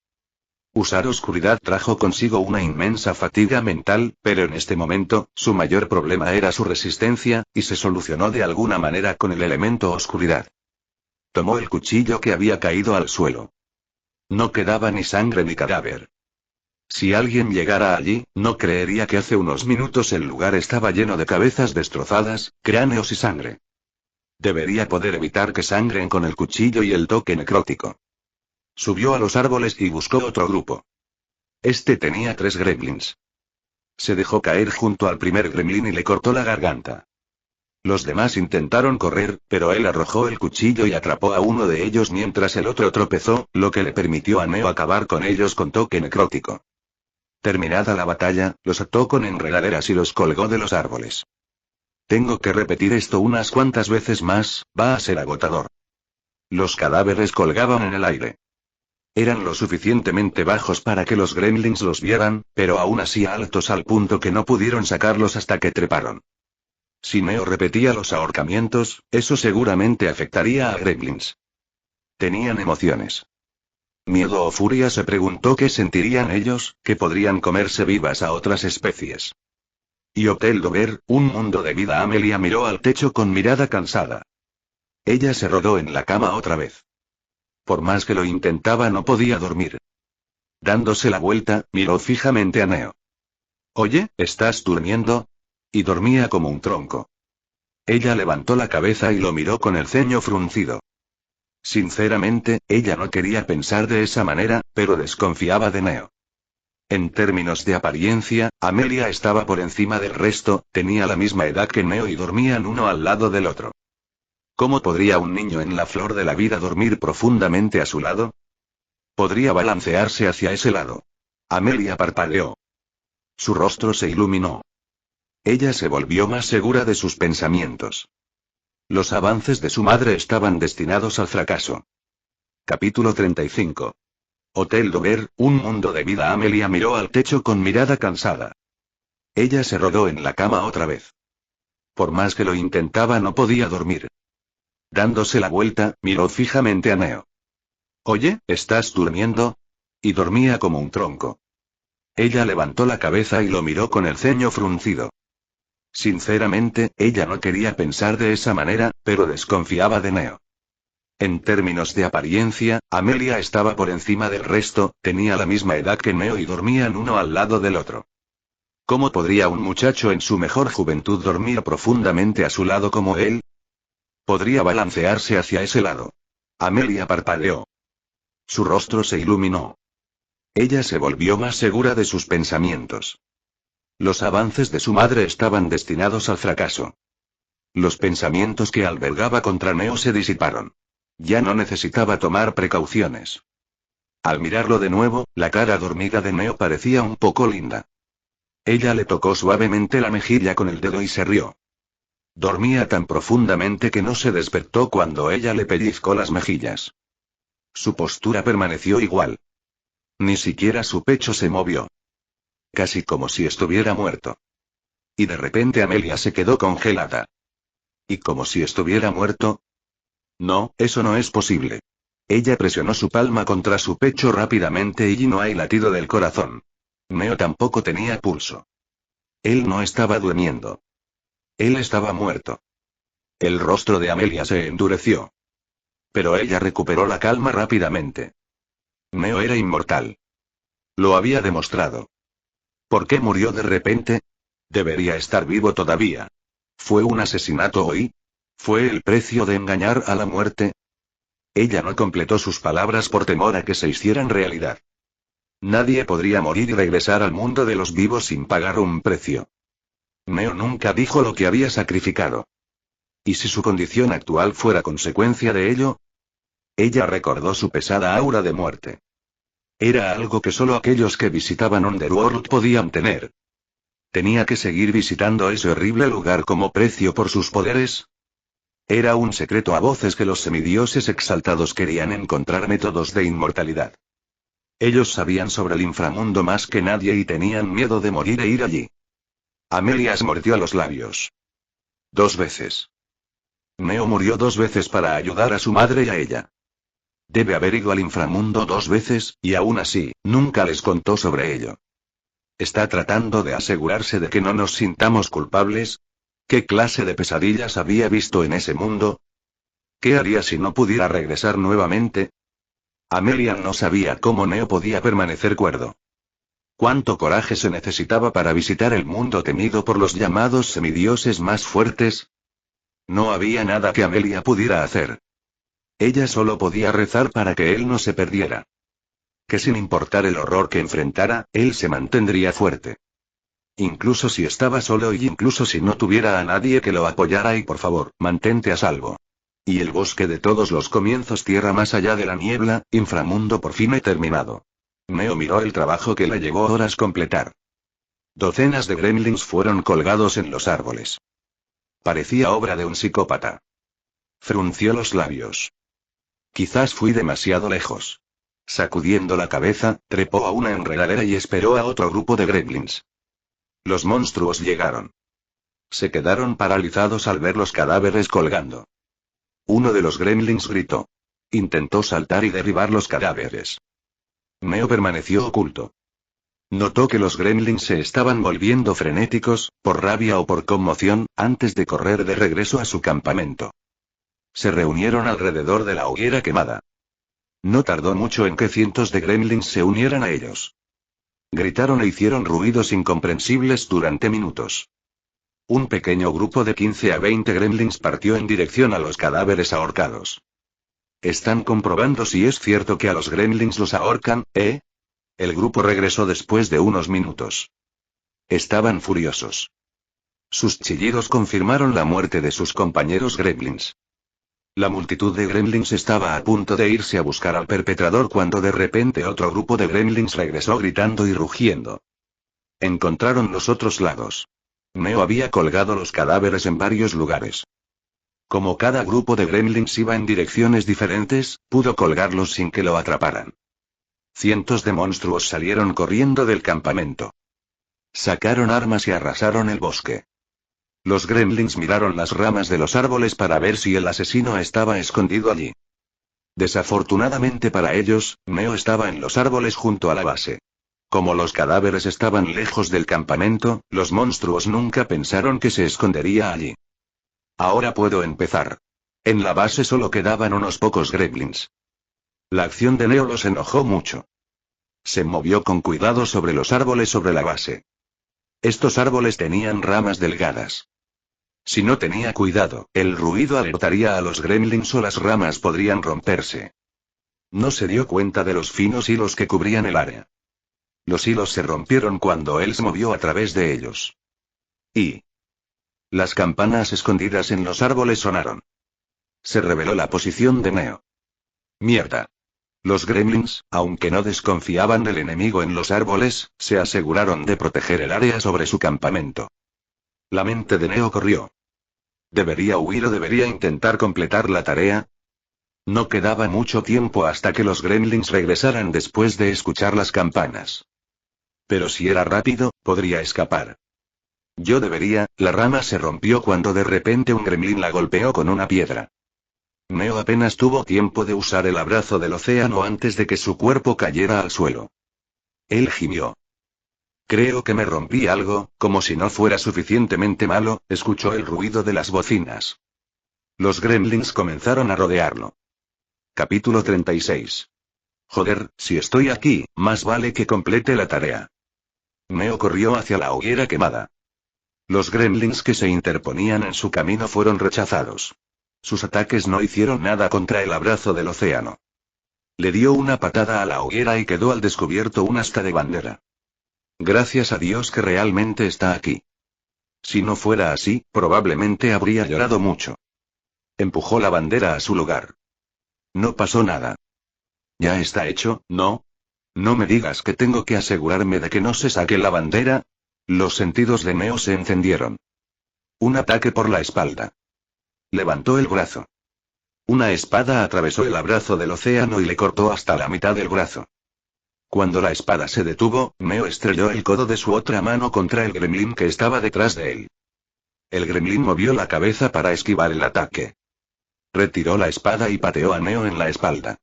Usar oscuridad trajo consigo una inmensa fatiga mental, pero en este momento, su mayor problema era su resistencia, y se solucionó de alguna manera con el elemento oscuridad. Tomó el cuchillo que había caído al suelo. No quedaba ni sangre ni cadáver. Si alguien llegara allí, no creería que hace unos minutos el lugar estaba lleno de cabezas destrozadas, cráneos y sangre. Debería poder evitar que sangren con el cuchillo y el toque necrótico. Subió a los árboles y buscó otro grupo. Este tenía 3 gremlins. Se dejó caer junto al primer gremlin y le cortó la garganta. Los demás intentaron correr, pero él arrojó el cuchillo y atrapó a uno de ellos mientras el otro tropezó, lo que le permitió a Neo acabar con ellos con toque necrótico. Terminada la batalla, los ató con enredaderas y los colgó de los árboles. Tengo que repetir esto unas cuantas veces más, va a ser agotador. Los cadáveres colgaban en el aire. Eran lo suficientemente bajos para que los gremlins los vieran, pero aún así altos al punto que no pudieron sacarlos hasta que treparon. Si Neo repetía los ahorcamientos, eso seguramente afectaría a gremlins. Tenían emociones. ¿Miedo o furia? Se preguntó qué sentirían ellos, que podrían comerse vivas a otras especies. Y Hotel Dover, un mundo de vida. Amelia miró al techo con mirada cansada. Ella se rodó en la cama otra vez. Por más que lo intentaba no podía dormir. Dándose la vuelta, miró fijamente a Neo. Oye, ¿estás durmiendo? Y dormía como un tronco. Ella levantó la cabeza y lo miró con el ceño fruncido. Sinceramente, ella no quería pensar de esa manera, pero desconfiaba de Neo. En términos de apariencia, Amelia estaba por encima del resto, tenía la misma edad que Neo y dormían uno al lado del otro. ¿Cómo podría un niño en la flor de la vida dormir profundamente a su lado? Podría balancearse hacia ese lado. Amelia parpadeó. Su rostro se iluminó. Ella se volvió más segura de sus pensamientos. Los avances de su madre estaban destinados al fracaso. Capítulo 35. Hotel Dover, un mundo de vida. Amelia miró al techo con mirada cansada. Ella se rodó en la cama otra vez. Por más que lo intentaba no podía dormir. Dándose la vuelta, miró fijamente a Neo. Oye, ¿estás durmiendo? Y dormía como un tronco. Ella levantó la cabeza y lo miró con el ceño fruncido. Sinceramente, ella no quería pensar de esa manera, pero desconfiaba de Neo. En términos de apariencia, Amelia estaba por encima del resto, tenía la misma edad que Neo y dormían uno al lado del otro. ¿Cómo podría un muchacho en su mejor juventud dormir profundamente a su lado como él? Podría balancearse hacia ese lado. Amelia parpadeó. Su rostro se iluminó. Ella se volvió más segura de sus pensamientos. Los avances de su madre estaban destinados al fracaso. Los pensamientos que albergaba contra Neo se disiparon. Ya no necesitaba tomar precauciones. Al mirarlo de nuevo, la cara dormida de Neo parecía un poco linda. Ella le tocó suavemente la mejilla con el dedo y se rió. Dormía tan profundamente que no se despertó cuando ella le pellizcó las mejillas. Su postura permaneció igual. Ni siquiera su pecho se movió. Casi como si estuviera muerto. Y de repente Amelia se quedó congelada. ¿Y como si estuviera muerto? No, eso no es posible. Ella presionó su palma contra su pecho rápidamente y no hay latido del corazón. Neo tampoco tenía pulso. Él no estaba durmiendo. Él estaba muerto. El rostro de Amelia se endureció. Pero ella recuperó la calma rápidamente. Neo era inmortal. Lo había demostrado. ¿Por qué murió de repente? Debería estar vivo todavía. ¿Fue un asesinato hoy? ¿Fue el precio de engañar a la muerte? Ella no completó sus palabras por temor a que se hicieran realidad. Nadie podría morir y regresar al mundo de los vivos sin pagar un precio. Neo nunca dijo lo que había sacrificado. ¿Y si su condición actual fuera consecuencia de ello? Ella recordó su pesada aura de muerte. Era algo que solo aquellos que visitaban Underworld podían tener. ¿Tenía que seguir visitando ese horrible lugar como precio por sus poderes? Era un secreto a voces que los semidioses exaltados querían encontrar métodos de inmortalidad. Ellos sabían sobre el inframundo más que nadie y tenían miedo de morir e ir allí. Amelia se mordió los labios. 2 veces. Neo murió 2 veces para ayudar a su madre y a ella. Debe haber ido al inframundo 2 veces, y aún así, nunca les contó sobre ello. ¿Está tratando de asegurarse de que no nos sintamos culpables? ¿Qué clase de pesadillas había visto en ese mundo? ¿Qué haría si no pudiera regresar nuevamente? Amelia no sabía cómo Neo podía permanecer cuerdo. ¿Cuánto coraje se necesitaba para visitar el mundo temido por los llamados semidioses más fuertes? No había nada que Amelia pudiera hacer. Ella solo podía rezar para que él no se perdiera. Que sin importar el horror que enfrentara, él se mantendría fuerte. Incluso si estaba solo y incluso si no tuviera a nadie que lo apoyara y por favor, mantente a salvo. Y el bosque de todos los comienzos, tierra más allá de la niebla, inframundo por fin he terminado. Neo miró el trabajo que le llevó horas completar. Docenas de gremlins fueron colgados en los árboles. Parecía obra de un psicópata. Frunció los labios. Quizás fui demasiado lejos. Sacudiendo la cabeza, trepó a una enredadera y esperó a otro grupo de gremlins. Los monstruos llegaron. Se quedaron paralizados al ver los cadáveres colgando. Uno de los gremlins gritó. Intentó saltar y derribar los cadáveres. Neo permaneció oculto. Notó que los gremlins se estaban volviendo frenéticos, por rabia o por conmoción, antes de correr de regreso a su campamento. Se reunieron alrededor de la hoguera quemada. No tardó mucho en que cientos de gremlins se unieran a ellos. Gritaron e hicieron ruidos incomprensibles durante minutos. Un pequeño grupo de 15 a 20 gremlins partió en dirección a los cadáveres ahorcados. ¿Están comprobando si es cierto que a los gremlins los ahorcan, eh? El grupo regresó después de unos minutos. Estaban furiosos. Sus chillidos confirmaron la muerte de sus compañeros gremlins. La multitud de gremlins estaba a punto de irse a buscar al perpetrador cuando de repente otro grupo de gremlins regresó gritando y rugiendo. Encontraron los otros lados. Neo había colgado los cadáveres en varios lugares. Como cada grupo de gremlins iba en direcciones diferentes, pudo colgarlos sin que lo atraparan. Cientos de monstruos salieron corriendo del campamento. Sacaron armas y arrasaron el bosque. Los gremlins miraron las ramas de los árboles para ver si el asesino estaba escondido allí. Desafortunadamente para ellos, Neo estaba en los árboles junto a la base. Como los cadáveres estaban lejos del campamento, los monstruos nunca pensaron que se escondería allí. Ahora puedo empezar. En la base solo quedaban unos pocos gremlins. La acción de Neo los enojó mucho. Se movió con cuidado sobre los árboles sobre la base. Estos árboles tenían ramas delgadas. Si no tenía cuidado, el ruido alertaría a los gremlins o las ramas podrían romperse. No se dio cuenta de los finos hilos que cubrían el área. Los hilos se rompieron cuando él se movió a través de ellos. Y las campanas escondidas en los árboles sonaron. Se reveló la posición de Neo. Mierda. Los gremlins, aunque no desconfiaban del enemigo en los árboles, se aseguraron de proteger el área sobre su campamento. La mente de Neo corrió. ¿Debería huir o debería intentar completar la tarea? No quedaba mucho tiempo hasta que los gremlins regresaran después de escuchar las campanas. Pero si era rápido, podría escapar. La rama se rompió cuando de repente un gremlin la golpeó con una piedra. Neo apenas tuvo tiempo de usar el abrazo del océano antes de que su cuerpo cayera al suelo. Él gimió. Creo que me rompí algo, como si no fuera suficientemente malo, escuchó el ruido de las bocinas. Los gremlins comenzaron a rodearlo. Capítulo 36. Joder, si estoy aquí, más vale que complete la tarea. Neo corrió hacia la hoguera quemada. Los gremlins que se interponían en su camino fueron rechazados. Sus ataques no hicieron nada contra el abrazo del océano. Le dio una patada a la hoguera y quedó al descubierto un asta de bandera. Gracias a Dios que realmente está aquí. Si no fuera así, probablemente habría llorado mucho. Empujó la bandera a su lugar. No pasó nada. Ya está hecho, ¿no? No me digas que tengo que asegurarme de que no se saque la bandera. Los sentidos de Neo se encendieron. Un ataque por la espalda. Levantó el brazo. Una espada atravesó el abrazo del océano y le cortó hasta la mitad del brazo. Cuando la espada se detuvo, Neo estrelló el codo de su otra mano contra el gremlin que estaba detrás de él. El gremlin movió la cabeza para esquivar el ataque. Retiró la espada y pateó a Neo en la espalda.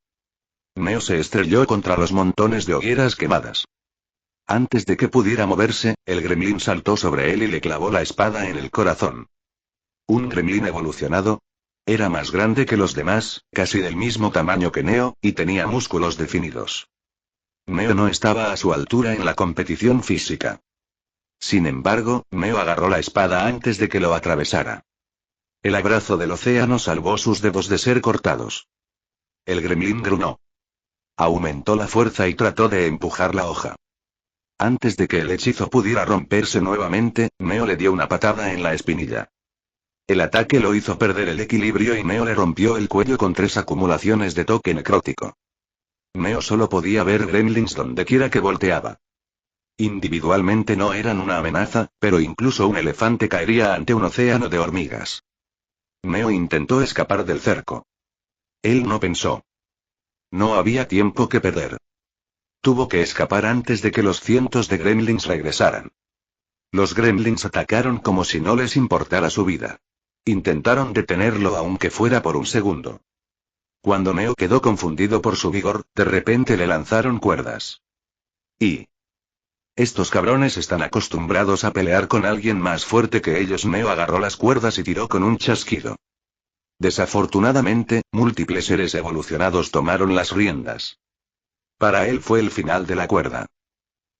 Neo se estrelló contra los montones de hogueras quemadas. Antes de que pudiera moverse, el gremlin saltó sobre él y le clavó la espada en el corazón. Un gremlin evolucionado. Era más grande que los demás, casi del mismo tamaño que Neo, y tenía músculos definidos. Neo no estaba a su altura en la competición física. Sin embargo, Neo agarró la espada antes de que lo atravesara. El abrazo del océano salvó sus dedos de ser cortados. El gremlin gruñó. Aumentó la fuerza y trató de empujar la hoja. Antes de que el hechizo pudiera romperse nuevamente, Neo le dio una patada en la espinilla. El ataque lo hizo perder el equilibrio y Neo le rompió el cuello con 3 acumulaciones de toque necrótico. Neo solo podía ver gremlins dondequiera que volteaba. Individualmente no eran una amenaza, pero incluso un elefante caería ante un océano de hormigas. Neo intentó escapar del cerco. Él no pensó. No había tiempo que perder. Tuvo que escapar antes de que los cientos de gremlins regresaran. Los gremlins atacaron como si no les importara su vida. Intentaron detenerlo aunque fuera por un segundo. Cuando Neo quedó confundido por su vigor, de repente le lanzaron cuerdas. Y... estos cabrones están acostumbrados a pelear con alguien más fuerte que ellos. Neo agarró las cuerdas y tiró con un chasquido. Desafortunadamente, múltiples seres evolucionados tomaron las riendas. Para él fue el final de la cuerda.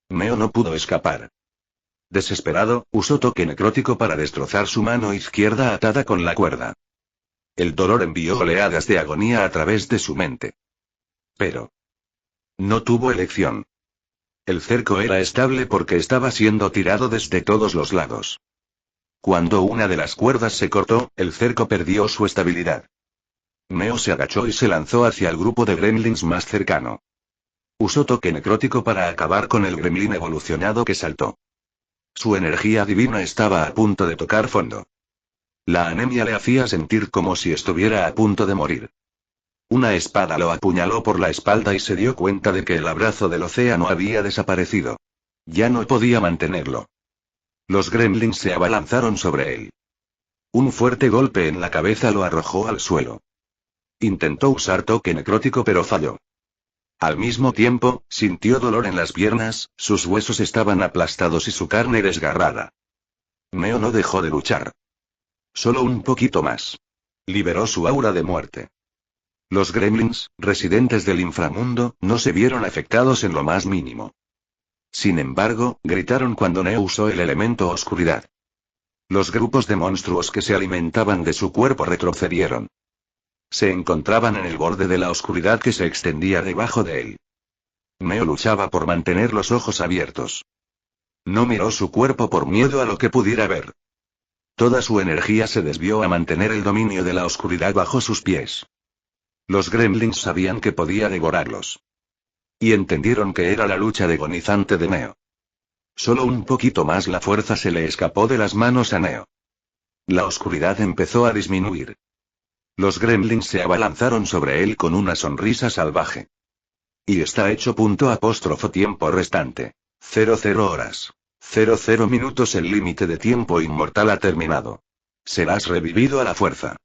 Neo no pudo escapar. Desesperado, usó toque necrótico para destrozar su mano izquierda atada con la cuerda. El dolor envió oleadas de agonía a través de su mente. Pero... no tuvo elección. El cerco era estable porque estaba siendo tirado desde todos los lados. Cuando una de las cuerdas se cortó, el cerco perdió su estabilidad. Neo se agachó y se lanzó hacia el grupo de gremlins más cercano. Usó toque necrótico para acabar con el gremlin evolucionado que saltó. Su energía divina estaba a punto de tocar fondo. La anemia le hacía sentir como si estuviera a punto de morir. Una espada lo apuñaló por la espalda y se dio cuenta de que el abrazo del océano había desaparecido. Ya no podía mantenerlo. Los gremlins se abalanzaron sobre él. Un fuerte golpe en la cabeza lo arrojó al suelo. Intentó usar toque necrótico pero falló. Al mismo tiempo, sintió dolor en las piernas, sus huesos estaban aplastados y su carne desgarrada. Neo no dejó de luchar. Solo un poquito más. Liberó su aura de muerte. Los gremlins, residentes del inframundo, no se vieron afectados en lo más mínimo. Sin embargo, gritaron cuando Neo usó el elemento oscuridad. Los grupos de monstruos que se alimentaban de su cuerpo retrocedieron. Se encontraban en el borde de la oscuridad que se extendía debajo de él. Neo luchaba por mantener los ojos abiertos. No miró su cuerpo por miedo a lo que pudiera ver. Toda su energía se desvió a mantener el dominio de la oscuridad bajo sus pies. Los gremlins sabían que podía devorarlos. Y entendieron que era la lucha agonizante de Neo. Solo un poquito más la fuerza se le escapó de las manos a Neo. La oscuridad empezó a disminuir. Los gremlins se abalanzaron sobre él con una sonrisa salvaje. Y está hecho tiempo restante. 00 horas. 00 minutos. El límite de tiempo inmortal ha terminado. Serás revivido a la fuerza.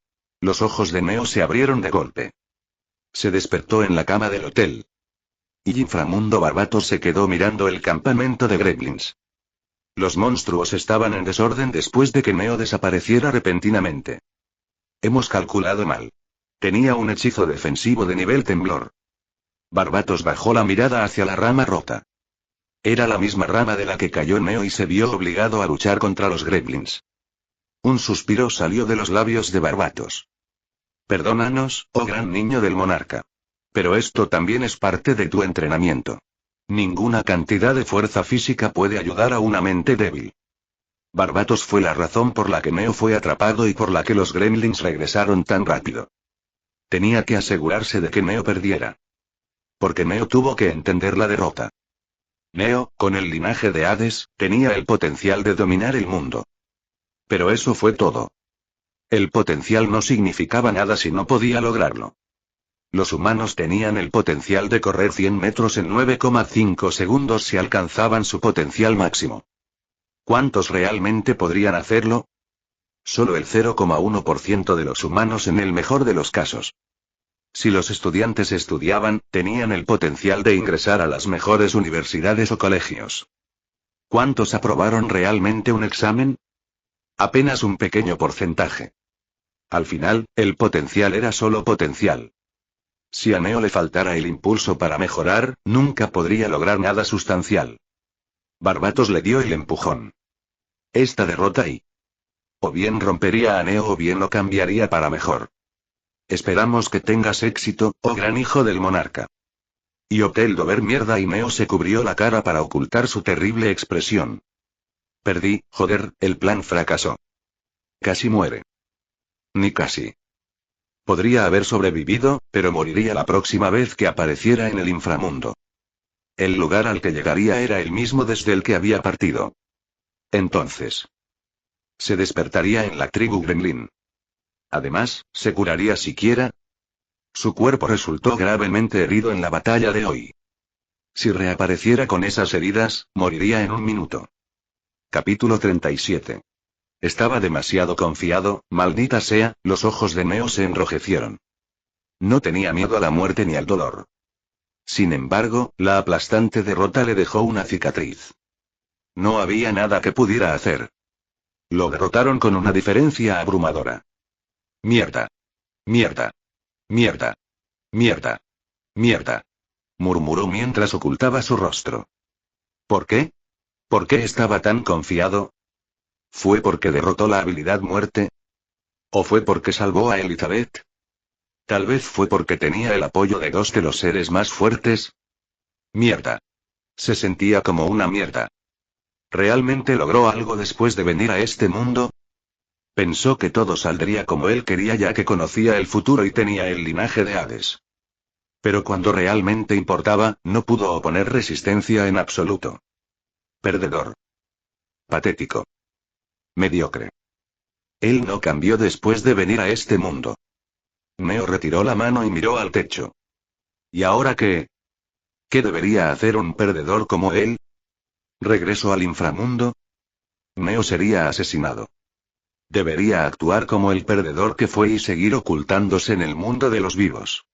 Los ojos de Neo se abrieron de golpe. Se despertó en la cama del hotel. Y Inframundo Barbatos se quedó mirando el campamento de gremlins. Los monstruos estaban en desorden después de que Neo desapareciera repentinamente. Hemos calculado mal. Tenía un hechizo defensivo de nivel temblor. Barbatos bajó la mirada hacia la rama rota. Era la misma rama de la que cayó Neo y se vio obligado a luchar contra los gremlins. Un suspiro salió de los labios de Barbatos. Perdónanos, oh gran niño del monarca. Pero esto también es parte de tu entrenamiento. Ninguna cantidad de fuerza física puede ayudar a una mente débil. Barbatos fue la razón por la que Neo fue atrapado y por la que los gremlins regresaron tan rápido. Tenía que asegurarse de que Neo perdiera. Porque Neo tuvo que entender la derrota. Neo, con el linaje de Hades, tenía el potencial de dominar el mundo. Pero eso fue todo. El potencial no significaba nada si no podía lograrlo. Los humanos tenían el potencial de correr 100 metros en 9,5 segundos si alcanzaban su potencial máximo. ¿Cuántos realmente podrían hacerlo? Solo el 0,1% de los humanos en el mejor de los casos. Si los estudiantes estudiaban, tenían el potencial de ingresar a las mejores universidades o colegios. ¿Cuántos aprobaron realmente un examen? Apenas un pequeño porcentaje. Al final, el potencial era solo potencial. Si a Neo le faltara el impulso para mejorar, nunca podría lograr nada sustancial. Barbatos le dio el empujón. Esta derrota o bien rompería a Neo o bien lo cambiaría para mejor. Esperamos que tengas éxito, oh gran hijo del monarca. Y Hotel Dover mierda y Neo se cubrió la cara para ocultar su terrible expresión. Perdí, joder, el plan fracasó. Casi muere. Ni casi. Podría haber sobrevivido, pero moriría la próxima vez que apareciera en el inframundo. El lugar al que llegaría era el mismo desde el que había partido. Entonces, se despertaría en la tribu gremlin. Además, ¿se curaría siquiera? Su cuerpo resultó gravemente herido en la batalla de hoy. Si reapareciera con esas heridas, moriría en un minuto. Capítulo 37. Estaba demasiado confiado, maldita sea, los ojos de Neo se enrojecieron. No tenía miedo a la muerte ni al dolor. Sin embargo, la aplastante derrota le dejó una cicatriz. No había nada que pudiera hacer. Lo derrotaron con una diferencia abrumadora. Mierda. Mierda. Mierda. Mierda. Mierda. Murmuró mientras ocultaba su rostro. ¿Por qué? ¿Por qué estaba tan confiado? ¿Fue porque derrotó la habilidad muerte? ¿O fue porque salvó a Elizabeth? Tal vez fue porque tenía el apoyo de dos de los seres más fuertes. Mierda. Se sentía como una mierda. ¿Realmente logró algo después de venir a este mundo? Pensó que todo saldría como él quería ya que conocía el futuro y tenía el linaje de Hades. Pero cuando realmente importaba, no pudo oponer resistencia en absoluto. Perdedor. Patético. Mediocre. Él no cambió después de venir a este mundo. Neo retiró la mano y miró al techo. ¿Y ahora qué? ¿Qué debería hacer un perdedor como él? ¿Regreso al inframundo? Neo sería asesinado. Debería actuar como el perdedor que fue y seguir ocultándose en el mundo de los vivos.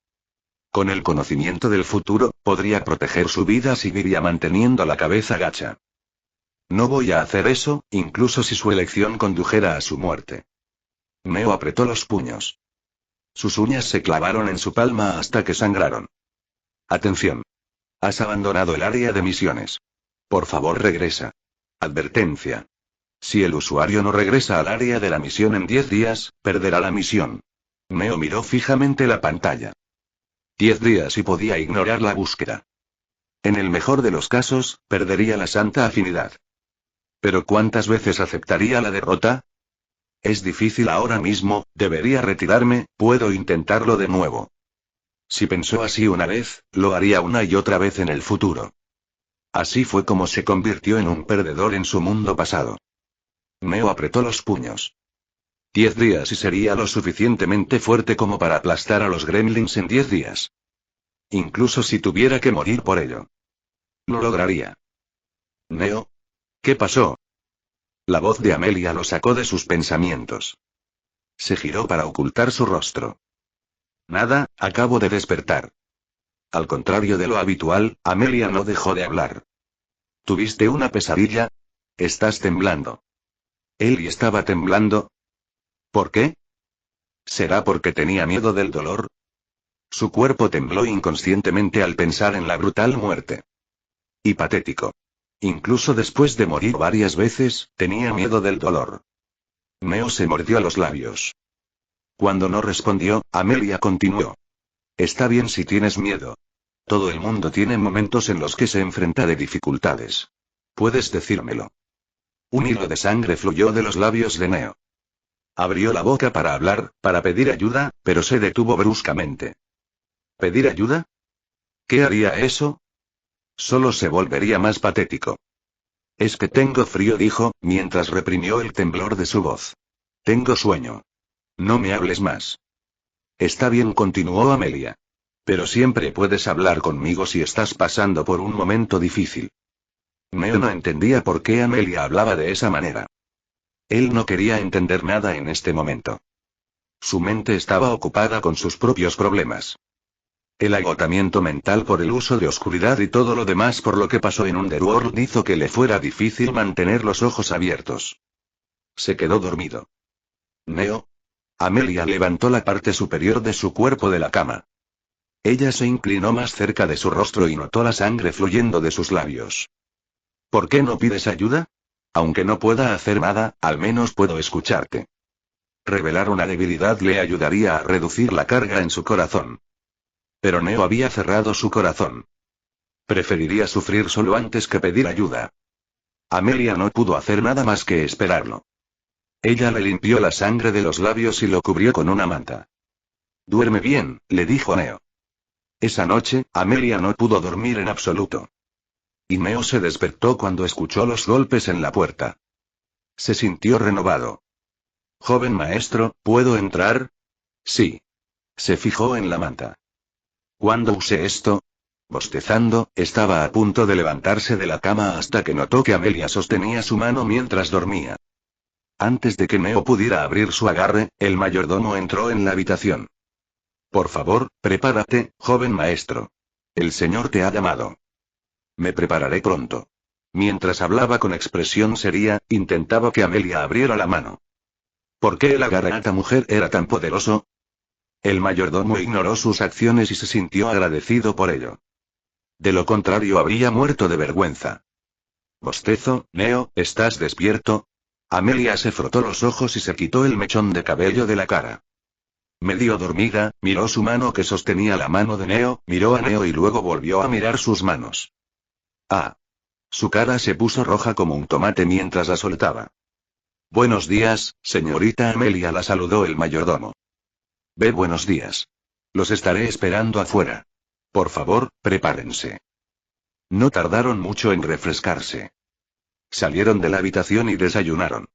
Con el conocimiento del futuro, podría proteger su vida si vivía manteniendo la cabeza gacha. No voy a hacer eso, incluso si su elección condujera a su muerte. Neo apretó los puños. Sus uñas se clavaron en su palma hasta que sangraron. Atención. Has abandonado el área de misiones. Por favor, regresa. Advertencia. Si el usuario no regresa al área de la misión en 10 días, perderá la misión. Neo miró fijamente la pantalla. 10 días y podía ignorar la búsqueda. En el mejor de los casos, perdería la santa afinidad. ¿Pero cuántas veces aceptaría la derrota? Es difícil ahora mismo, debería retirarme, puedo intentarlo de nuevo. Si pensó así una vez, lo haría una y otra vez en el futuro. Así fue como se convirtió en un perdedor en su mundo pasado. Neo apretó los puños. 10 días y sería lo suficientemente fuerte como para aplastar a los gremlins en 10 días. Incluso si tuviera que morir por ello. Lo lograría. Neo. ¿Qué pasó? La voz de Amelia lo sacó de sus pensamientos. Se giró para ocultar su rostro. Nada, acabo de despertar. Al contrario de lo habitual, Amelia no dejó de hablar. ¿Tuviste una pesadilla? Estás temblando. Él estaba temblando. ¿Por qué? ¿Será porque tenía miedo del dolor? Su cuerpo tembló inconscientemente al pensar en la brutal muerte. Y patético. Incluso después de morir varias veces, tenía miedo del dolor. Neo se mordió los labios. Cuando no respondió, Amelia continuó. Está bien si tienes miedo. Todo el mundo tiene momentos en los que se enfrenta de dificultades. Puedes decírmelo. Un hilo de sangre fluyó de los labios de Neo. Abrió la boca para hablar, para pedir ayuda, pero se detuvo bruscamente. ¿Pedir ayuda? ¿Qué haría eso? Solo se volvería más patético. Es que tengo frío, dijo, mientras reprimió el temblor de su voz. Tengo sueño. No me hables más. Está bien, continuó Amelia. Pero siempre puedes hablar conmigo si estás pasando por un momento difícil. Neo no entendía por qué Amelia hablaba de esa manera. Él no quería entender nada en este momento. Su mente estaba ocupada con sus propios problemas. El agotamiento mental por el uso de oscuridad y todo lo demás por lo que pasó en Underworld hizo que le fuera difícil mantener los ojos abiertos. Se quedó dormido. Neo. Amelia levantó la parte superior de su cuerpo de la cama. Ella se inclinó más cerca de su rostro y notó la sangre fluyendo de sus labios. ¿Por qué no pides ayuda? Aunque no pueda hacer nada, al menos puedo escucharte. Revelar una debilidad le ayudaría a reducir la carga en su corazón. Pero Neo había cerrado su corazón. Preferiría sufrir solo antes que pedir ayuda. Amelia no pudo hacer nada más que esperarlo. Ella le limpió la sangre de los labios y lo cubrió con una manta. Duerme bien, le dijo a Neo. Esa noche, Amelia no pudo dormir en absoluto. Y Neo se despertó cuando escuchó los golpes en la puerta. Se sintió renovado. Joven maestro, ¿puedo entrar? Sí. Se fijó en la manta. ¿Cuándo usé esto? Bostezando, estaba a punto de levantarse de la cama hasta que notó que Amelia sostenía su mano mientras dormía. Antes de que Neo pudiera abrir su agarre, el mayordomo entró en la habitación. Por favor, prepárate, joven maestro. El señor te ha llamado. Me prepararé pronto. Mientras hablaba con expresión seria, intentaba que Amelia abriera la mano. ¿Por qué el agarre a esta mujer era tan poderoso? El mayordomo ignoró sus acciones y se sintió agradecido por ello. De lo contrario habría muerto de vergüenza. Bostezo, Neo, ¿estás despierto? Amelia se frotó los ojos y se quitó el mechón de cabello de la cara. Medio dormida, miró su mano que sostenía la mano de Neo, miró a Neo y luego volvió a mirar sus manos. Ah. Su cara se puso roja como un tomate mientras la soltaba. Buenos días, señorita Amelia, la saludó el mayordomo. Buenos días. Los estaré esperando afuera. Por favor, prepárense. No tardaron mucho en refrescarse. Salieron de la habitación y desayunaron.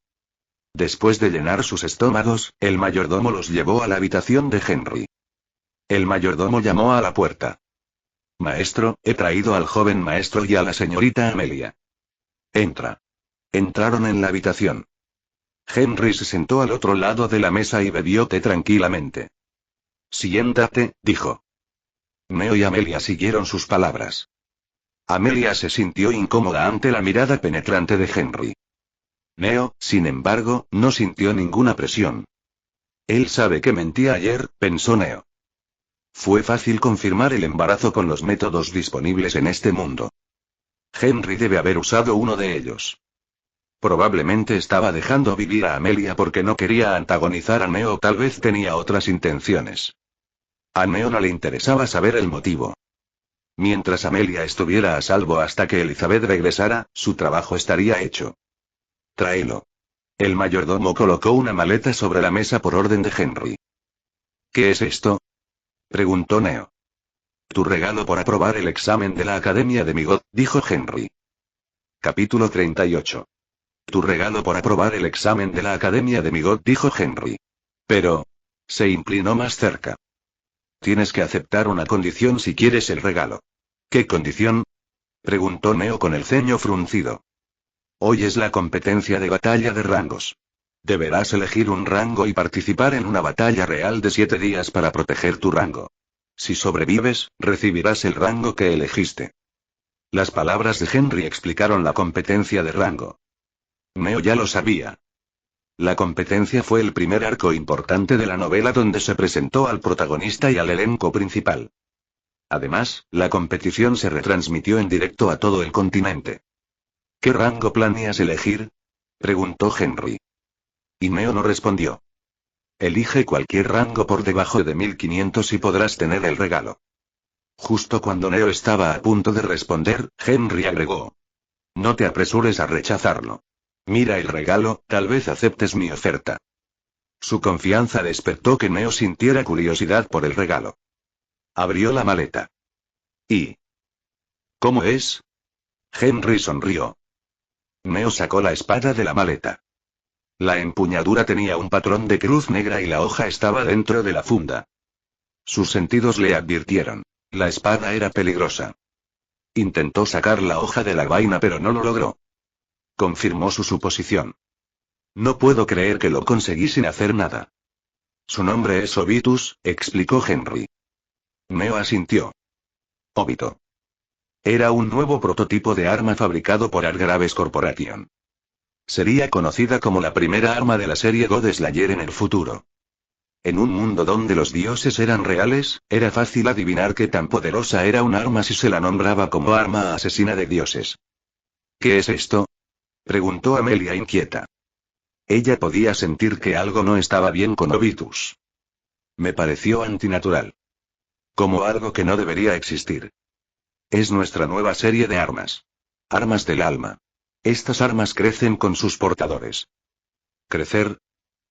Después de llenar sus estómagos, el mayordomo los llevó a la habitación de Henry. El mayordomo llamó a la puerta. Maestro, he traído al joven maestro y a la señorita Amelia. Entra. Entraron en la habitación. Henry se sentó al otro lado de la mesa y bebió té tranquilamente. Siéntate, dijo. Neo y Amelia siguieron sus palabras. Amelia se sintió incómoda ante la mirada penetrante de Henry. Neo, sin embargo, no sintió ninguna presión. Él sabe que mentía ayer, pensó Neo. Fue fácil confirmar el embarazo con los métodos disponibles en este mundo. Henry debe haber usado uno de ellos. Probablemente estaba dejando vivir a Amelia porque no quería antagonizar a Neo, tal vez tenía otras intenciones. A Neo no le interesaba saber el motivo. Mientras Amelia estuviera a salvo hasta que Elizabeth regresara, su trabajo estaría hecho. Tráelo. El mayordomo colocó una maleta sobre la mesa por orden de Henry. ¿Qué es esto? Preguntó Neo. Tu regalo por aprobar el examen de la Academia de Migot, dijo Henry. Capítulo 38. Tu regalo por aprobar el examen de la Academia de Migot, dijo Henry. Pero... se inclinó más cerca. Tienes que aceptar una condición si quieres el regalo. ¿Qué condición? Preguntó Neo con el ceño fruncido. Hoy es la competencia de batalla de rangos. Deberás elegir un rango y participar en una batalla real de 7 días para proteger tu rango. Si sobrevives, recibirás el rango que elegiste. Las palabras de Henry explicaron la competencia de rango. Neo ya lo sabía. La competencia fue el primer arco importante de la novela donde se presentó al protagonista y al elenco principal. Además, la competición se retransmitió en directo a todo el continente. ¿Qué rango planeas elegir?, preguntó Henry. Y Neo no respondió. Elige cualquier rango por debajo de 1500 y podrás tener el regalo. Justo cuando Neo estaba a punto de responder, Henry agregó. No te apresures a rechazarlo. Mira el regalo, tal vez aceptes mi oferta. Su confianza despertó que Neo sintiera curiosidad por el regalo. Abrió la maleta. ¿Y cómo es? Henry sonrió. Neo sacó la espada de la maleta. La empuñadura tenía un patrón de cruz negra y la hoja estaba dentro de la funda. Sus sentidos le advirtieron. La espada era peligrosa. Intentó sacar la hoja de la vaina pero no lo logró. Confirmó su suposición. No puedo creer que lo conseguí sin hacer nada. Su nombre es Obitus, explicó Henry. Neo asintió. Obito. Era un nuevo prototipo de arma fabricado por Argraves Corporation. Sería conocida como la primera arma de la serie God Slayer en el futuro. En un mundo donde los dioses eran reales, era fácil adivinar qué tan poderosa era un arma si se la nombraba como arma asesina de dioses. ¿Qué es esto?, preguntó Amelia inquieta. Ella podía sentir que algo no estaba bien con Obitus. Me pareció antinatural. Como algo que no debería existir. Es nuestra nueva serie de armas. Armas del alma. Estas armas crecen con sus portadores. ¿Crecer?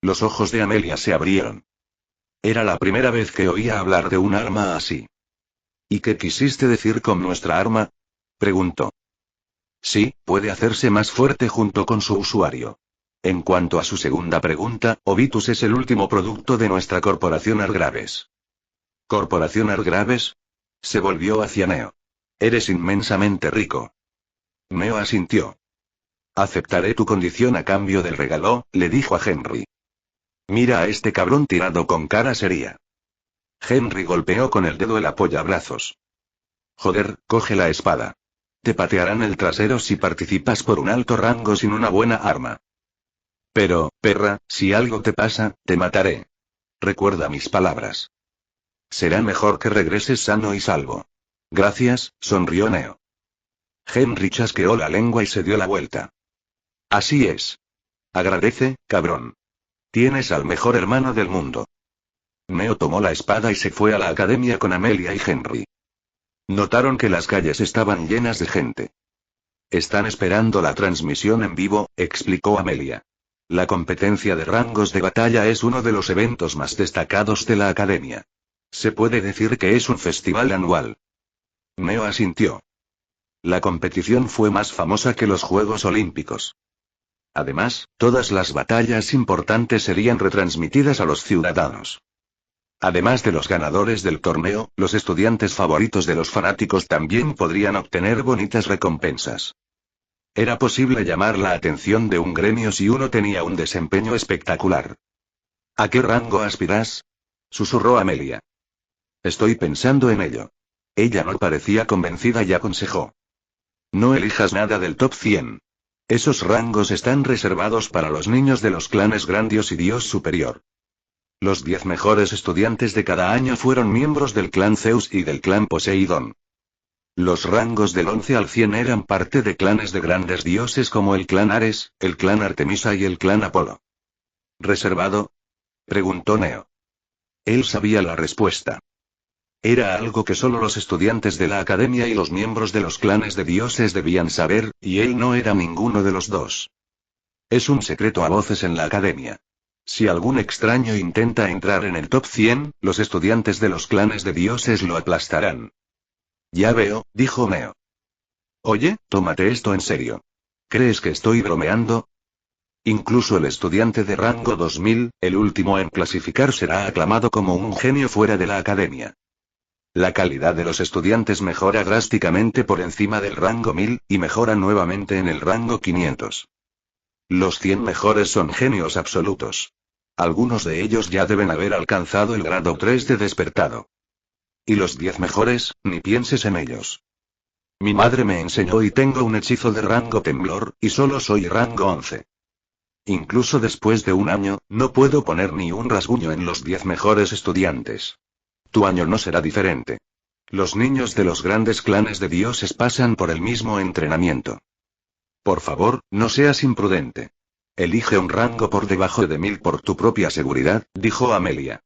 Los ojos de Amelia se abrieron. Era la primera vez que oía hablar de un arma así. ¿Y qué quisiste decir con nuestra arma?, preguntó. Sí, puede hacerse más fuerte junto con su usuario. En cuanto a su segunda pregunta, Obitus es el último producto de nuestra corporación Argraves. ¿Corporación Argraves? Se volvió hacia Neo. Eres inmensamente rico. Neo asintió. Aceptaré tu condición a cambio del regalo, le dijo a Henry. Mira a este cabrón tirado con cara seria. Henry golpeó con el dedo el apoyabrazos. Joder, coge la espada. Te patearán el trasero si participas por un alto rango sin una buena arma. Pero, perra, si algo te pasa, te mataré. Recuerda mis palabras. Será mejor que regreses sano y salvo. Gracias, sonrió Neo. Henry chasqueó la lengua y se dio la vuelta. Así es. Agradece, cabrón. Tienes al mejor hermano del mundo. Neo tomó la espada y se fue a la academia con Amelia y Henry. Notaron que las calles estaban llenas de gente. Están esperando la transmisión en vivo, explicó Amelia. La competencia de rangos de batalla es uno de los eventos más destacados de la academia. Se puede decir que es un festival anual. Neo asintió. La competición fue más famosa que los Juegos Olímpicos. Además, todas las batallas importantes serían retransmitidas a los ciudadanos. Además de los ganadores del torneo, los estudiantes favoritos de los fanáticos también podrían obtener bonitas recompensas. Era posible llamar la atención de un gremio si uno tenía un desempeño espectacular. ¿A qué rango aspiras?, susurró Amelia. Estoy pensando en ello. Ella no parecía convencida y aconsejó. No elijas nada del top 100. Esos rangos están reservados para los niños de los clanes Grandios y Dios Superior. Los 10 mejores estudiantes de cada año fueron miembros del clan Zeus y del clan Poseidón. Los rangos del 11 al 100 eran parte de clanes de grandes dioses como el clan Ares, el clan Artemisa y el clan Apolo. ¿Reservado?, preguntó Neo. Él sabía la respuesta. Era algo que solo los estudiantes de la academia y los miembros de los clanes de dioses debían saber, y él no era ninguno de los dos. Es un secreto a voces en la academia. Si algún extraño intenta entrar en el top 100, los estudiantes de los clanes de dioses lo aplastarán. Ya veo, dijo Neo. Oye, tómate esto en serio. ¿Crees que estoy bromeando? Incluso el estudiante de rango 2000, el último en clasificar, será aclamado como un genio fuera de la academia. La calidad de los estudiantes mejora drásticamente por encima del rango 1000, y mejora nuevamente en el rango 500. Los 100 mejores son genios absolutos. Algunos de ellos ya deben haber alcanzado el grado 3 de despertado. Y los 10 mejores, ni pienses en ellos. Mi madre me enseñó y tengo un hechizo de rango temblor, y solo soy rango 11. Incluso después de un año, no puedo poner ni un rasguño en los 10 mejores estudiantes. Tu año no será diferente. Los niños de los grandes clanes de dioses pasan por el mismo entrenamiento. Por favor, no seas imprudente. Elige un rango por debajo de 1000 por tu propia seguridad, dijo Amelia.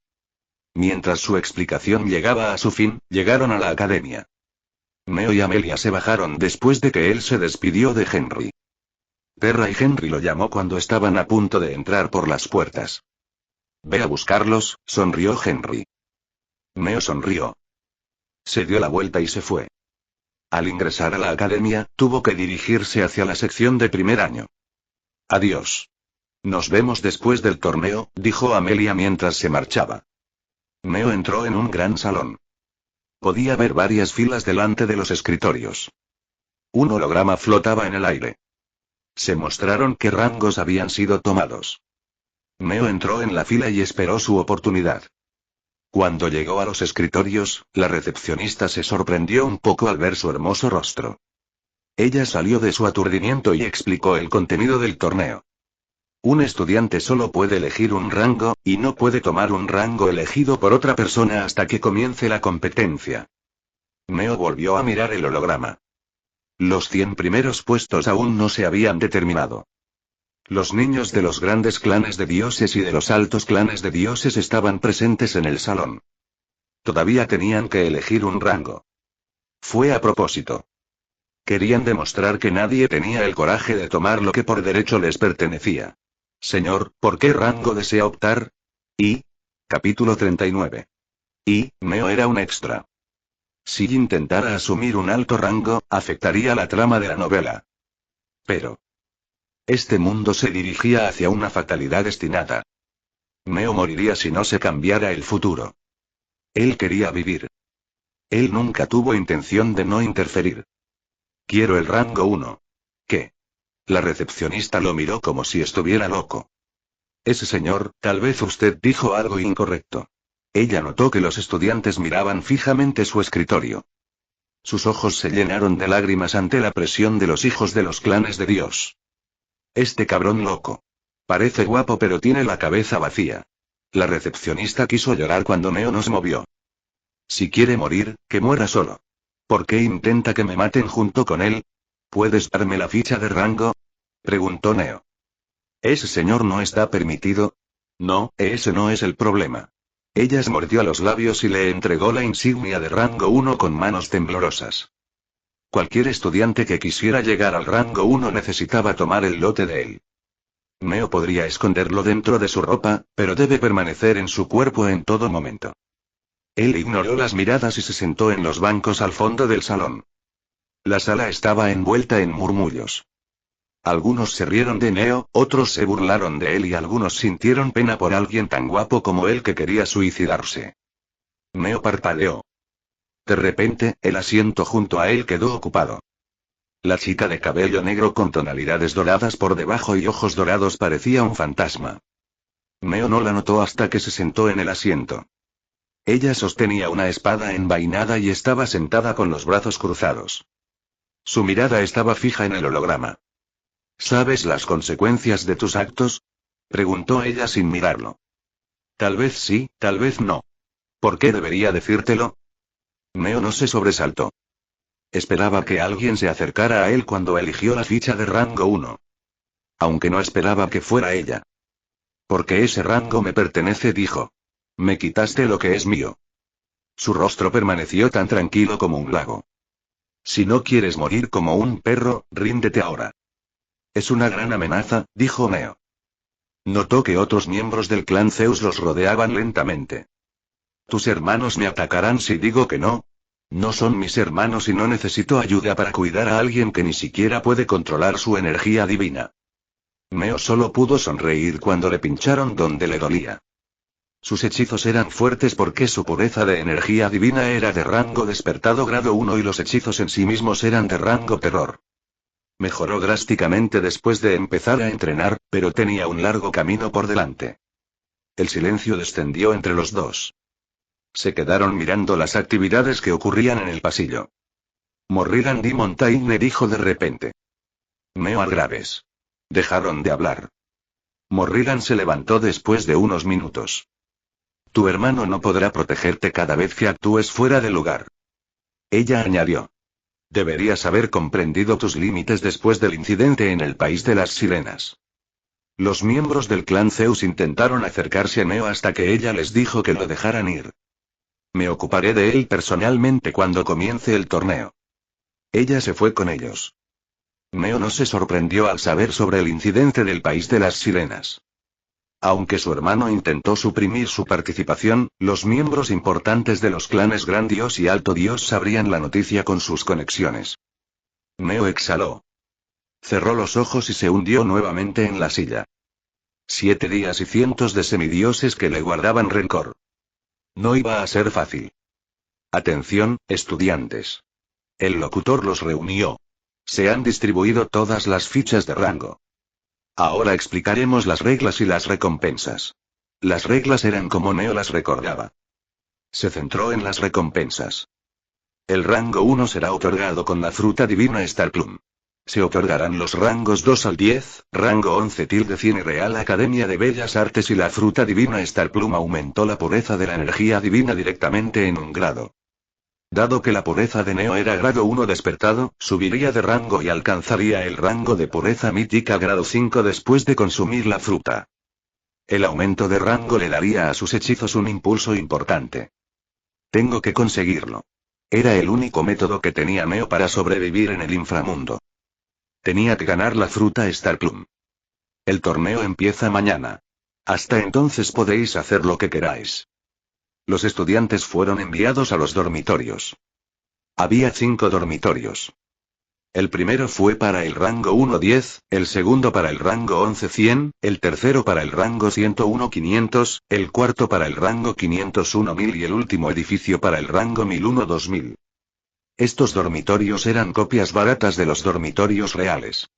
Mientras su explicación llegaba a su fin, llegaron a la academia. Neo y Amelia se bajaron después de que él se despidió de Henry. Terra y Henry lo llamó cuando estaban a punto de entrar por las puertas. Ve a buscarlos, sonrió Henry. Neo sonrió. Se dio la vuelta y se fue. Al ingresar a la academia, tuvo que dirigirse hacia la sección de primer año. Adiós. Nos vemos después del torneo, dijo Amelia mientras se marchaba. Neo entró en un gran salón. Podía ver varias filas delante de los escritorios. Un holograma flotaba en el aire. Se mostraron qué rangos habían sido tomados. Neo entró en la fila y esperó su oportunidad. Cuando llegó a los escritorios, la recepcionista se sorprendió un poco al ver su hermoso rostro. Ella salió de su aturdimiento y explicó el contenido del torneo. Un estudiante solo puede elegir un rango, y no puede tomar un rango elegido por otra persona hasta que comience la competencia. Neo volvió a mirar el holograma. Los 100 primeros puestos aún no se habían determinado. Los niños de los grandes clanes de dioses y de los altos clanes de dioses estaban presentes en el salón. Todavía tenían que elegir un rango. Fue a propósito. Querían demostrar que nadie tenía el coraje de tomar lo que por derecho les pertenecía. Señor, ¿por qué rango desea optar? Capítulo 39. Neo era un extra. Si intentara asumir un alto rango, afectaría la trama de la novela. Pero este mundo se dirigía hacia una fatalidad destinada. Neo moriría si no se cambiara el futuro. Él quería vivir. Él nunca tuvo intención de no interferir. Quiero el rango 1. ¿Qué? La recepcionista lo miró como si estuviera loco. Ese señor, tal vez usted dijo algo incorrecto. Ella notó que los estudiantes miraban fijamente su escritorio. Sus ojos se llenaron de lágrimas ante la presión de los hijos de los clanes de Dios. Este cabrón loco. Parece guapo pero tiene la cabeza vacía. La recepcionista quiso llorar cuando Neo no se movió. Si quiere morir, que muera solo. ¿Por qué intenta que me maten junto con él? ¿Puedes darme la ficha de rango? Preguntó Neo. ¿Ese señor no está permitido? No, ese no es el problema. Ella se mordió los labios y le entregó la insignia de rango 1 con manos temblorosas. Cualquier estudiante que quisiera llegar al rango 1 necesitaba tomar el lote de él. Neo podría esconderlo dentro de su ropa, pero debe permanecer en su cuerpo en todo momento. Él ignoró las miradas y se sentó en los bancos al fondo del salón. La sala estaba envuelta en murmullos. Algunos se rieron de Neo, otros se burlaron de él y algunos sintieron pena por alguien tan guapo como él que quería suicidarse. Neo parpadeó. De repente, el asiento junto a él quedó ocupado. La chica de cabello negro con tonalidades doradas por debajo y ojos dorados parecía un fantasma. Neo no la notó hasta que se sentó en el asiento. Ella sostenía una espada envainada y estaba sentada con los brazos cruzados. Su mirada estaba fija en el holograma. ¿Sabes las consecuencias de tus actos? Preguntó ella sin mirarlo. Tal vez sí, tal vez no. ¿Por qué debería decírtelo? Neo no se sobresaltó. Esperaba que alguien se acercara a él cuando eligió la ficha de rango 1. Aunque no esperaba que fuera ella. Porque ese rango me pertenece, dijo. Me quitaste lo que es mío. Su rostro permaneció tan tranquilo como un lago. Si no quieres morir como un perro, ríndete ahora. Es una gran amenaza, dijo Neo. Notó que otros miembros del clan Zeus los rodeaban lentamente. ¿Tus hermanos me atacarán si digo que no? No son mis hermanos y no necesito ayuda para cuidar a alguien que ni siquiera puede controlar su energía divina. Neo solo pudo sonreír cuando le pincharon donde le dolía. Sus hechizos eran fuertes porque su pureza de energía divina era de rango despertado grado 1 y los hechizos en sí mismos eran de rango terror. Mejoró drásticamente después de empezar a entrenar, pero tenía un largo camino por delante. El silencio descendió entre los dos. Se quedaron mirando las actividades que ocurrían en el pasillo. Morrigan y Montaigne dijo de repente. Neo Graves. Dejaron de hablar. Morrigan se levantó después de unos minutos. Tu hermano no podrá protegerte cada vez que actúes fuera de lugar. Ella añadió. Deberías haber comprendido tus límites después del incidente en el país de las sirenas. Los miembros del clan Zeus intentaron acercarse a Neo hasta que ella les dijo que lo dejaran ir. Me ocuparé de él personalmente cuando comience el torneo. Ella se fue con ellos. Neo no se sorprendió al saber sobre el incidente del país de las sirenas. Aunque su hermano intentó suprimir su participación, los miembros importantes de los clanes Gran Dios y Alto Dios sabrían la noticia con sus conexiones. Neo exhaló. Cerró los ojos y se hundió nuevamente en la silla. 7 días y cientos de semidioses que le guardaban rencor. No iba a ser fácil. Atención, estudiantes. El locutor los reunió. Se han distribuido todas las fichas de rango. Ahora explicaremos las reglas y las recompensas. Las reglas eran como Neo las recordaba. Se centró en las recompensas. El rango 1 será otorgado con la fruta divina Star Plum. Se otorgarán los rangos 2 al 10, rango 11 tilde 100 y Real Academia de Bellas Artes y la fruta divina Star Plum aumentó la pureza de la energía divina directamente en un grado. Dado que la pureza de Neo era grado 1 despertado, subiría de rango y alcanzaría el rango de pureza mítica grado 5 después de consumir la fruta. El aumento de rango le daría a sus hechizos un impulso importante. Tengo que conseguirlo. Era el único método que tenía Neo para sobrevivir en el inframundo. Tenía que ganar la fruta Star Plum. El torneo empieza mañana. Hasta entonces podéis hacer lo que queráis. Los estudiantes fueron enviados a los dormitorios. Había 5 dormitorios. El primero fue para el rango 1-10, el segundo para el rango 11-100, el tercero para el rango 101-500, el cuarto para el rango 501-1000 y el último edificio para el rango 1001-2000. Estos dormitorios eran copias baratas de los dormitorios reales.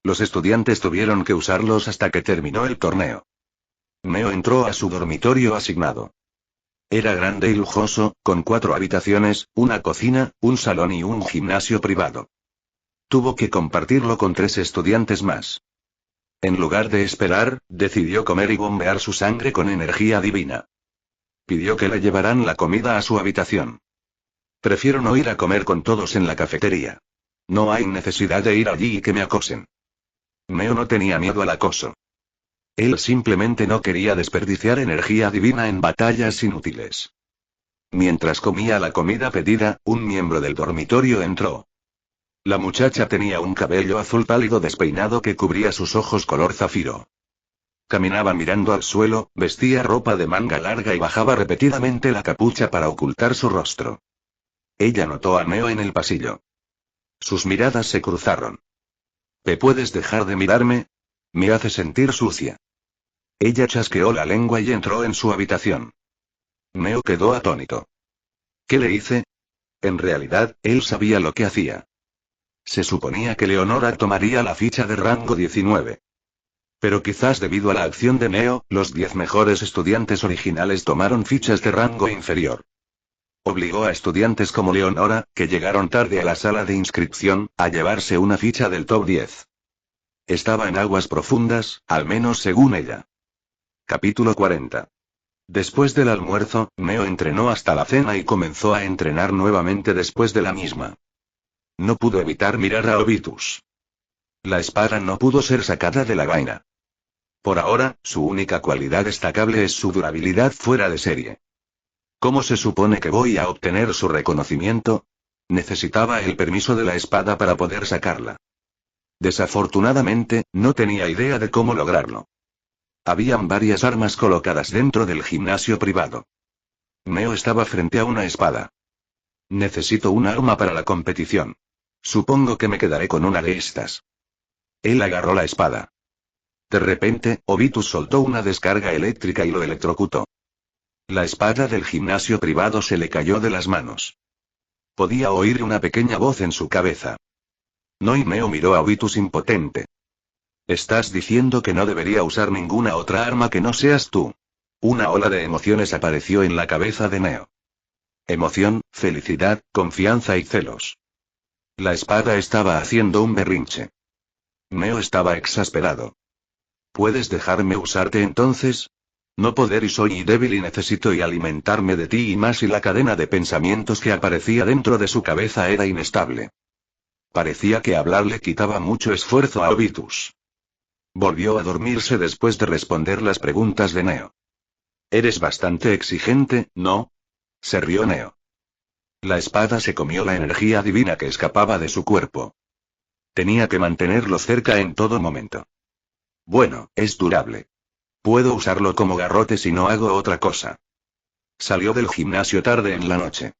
Los estudiantes tuvieron que usarlos hasta que terminó el torneo. Neo entró a su dormitorio asignado. Era grande y lujoso, con 4 habitaciones, una cocina, un salón y un gimnasio privado. Tuvo que compartirlo con 3 estudiantes más. En lugar de esperar, decidió comer y bombear su sangre con energía divina. Pidió que le llevaran la comida a su habitación. Prefiero no ir a comer con todos en la cafetería. No hay necesidad de ir allí y que me acosen. Neo no tenía miedo al acoso. Él simplemente no quería desperdiciar energía divina en batallas inútiles. Mientras comía la comida pedida, un miembro del dormitorio entró. La muchacha tenía un cabello azul pálido despeinado que cubría sus ojos color zafiro. Caminaba mirando al suelo, vestía ropa de manga larga y bajaba repetidamente la capucha para ocultar su rostro. Ella notó a Neo en el pasillo. Sus miradas se cruzaron. ¿Puedes dejar de mirarme? Me hace sentir sucia. Ella chasqueó la lengua y entró en su habitación. Neo quedó atónito. ¿Qué le hice? En realidad, él sabía lo que hacía. Se suponía que Leonora tomaría la ficha de rango 19. Pero quizás debido a la acción de Neo, los 10 mejores estudiantes originales tomaron fichas de rango inferior. Obligó a estudiantes como Leonora, que llegaron tarde a la sala de inscripción, a llevarse una ficha del top 10. Estaba en aguas profundas, al menos según ella. Capítulo 40. Después del almuerzo, Neo entrenó hasta la cena y comenzó a entrenar nuevamente después de la misma. No pudo evitar mirar a Obitus. La espada no pudo ser sacada de la vaina. Por ahora, su única cualidad destacable es su durabilidad fuera de serie. ¿Cómo se supone que voy a obtener su reconocimiento? Necesitaba el permiso de la espada para poder sacarla. Desafortunadamente, no tenía idea de cómo lograrlo. Habían varias armas colocadas dentro del gimnasio privado. Neo estaba frente a una espada. Necesito un arma para la competición. Supongo que me quedaré con una de estas. Él agarró la espada. De repente, Obitus soltó una descarga eléctrica y lo electrocutó. La espada del gimnasio privado se le cayó de las manos. Podía oír una pequeña voz en su cabeza. No, y Neo miró a Obitus impotente. Estás diciendo que no debería usar ninguna otra arma que no seas tú. Una ola de emociones apareció en la cabeza de Neo. Emoción, felicidad, confianza y celos. La espada estaba haciendo un berrinche. Neo estaba exasperado. ¿Puedes dejarme usarte entonces? No poder y soy y débil y necesito y alimentarme de ti y más, y la cadena de pensamientos que aparecía dentro de su cabeza era inestable. Parecía que hablar le quitaba mucho esfuerzo a Obitus. Volvió a dormirse después de responder las preguntas de Neo. Eres bastante exigente, ¿no? Se rió Neo. La espada se comió la energía divina que escapaba de su cuerpo. Tenía que mantenerlo cerca en todo momento. Bueno, es durable. Puedo usarlo como garrote si no hago otra cosa. Salió del gimnasio tarde en la noche.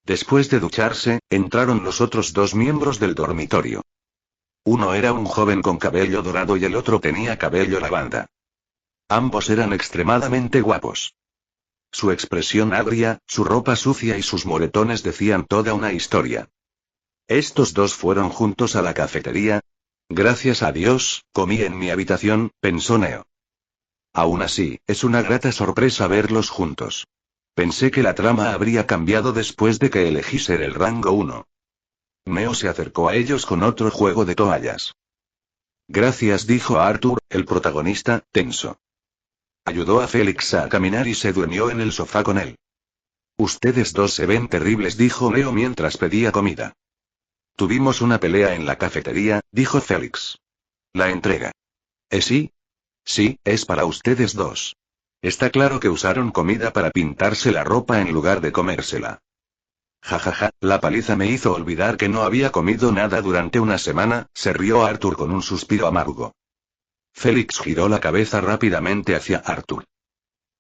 Después de ducharse, entraron los otros dos miembros del dormitorio. Uno era un joven con cabello dorado y el otro tenía cabello lavanda. Ambos eran extremadamente guapos. Su expresión agria, su ropa sucia y sus moretones decían toda una historia. Estos dos fueron juntos a la cafetería. Gracias a Dios, comí en mi habitación, pensó Neo. Aún así, es una grata sorpresa verlos juntos. Pensé que la trama habría cambiado después de que elegí ser el rango 1. Neo se acercó a ellos con otro juego de toallas. Gracias, dijo Arthur, el protagonista, tenso. Ayudó a Félix a caminar y se durmió en el sofá con él. Ustedes dos se ven terribles, dijo Neo mientras pedía comida. Tuvimos una pelea en la cafetería, dijo Félix. La entrega. Sí? Sí, es para ustedes dos. Está claro que usaron comida para pintarse la ropa en lugar de comérsela. Jajaja, la paliza me hizo olvidar que no había comido nada durante una semana, se rió Arthur con un suspiro amargo. Félix giró la cabeza rápidamente hacia Arthur.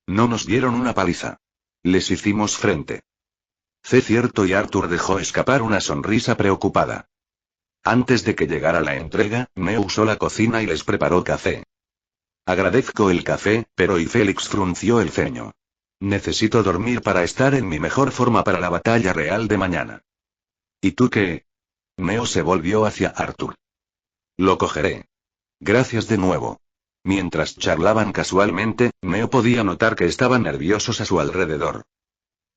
No nos dieron una paliza. Les hicimos frente. Cierto, y Arthur dejó escapar una sonrisa preocupada. Antes de que llegara la entrega, Neo usó la cocina y les preparó café. Agradezco el café, pero y Félix frunció el ceño. Necesito dormir para estar en mi mejor forma para la batalla real de mañana. ¿Y tú qué? Neo se volvió hacia Arthur. Lo cogeré. Gracias de nuevo. Mientras charlaban casualmente, Neo podía notar que estaban nerviosos a su alrededor.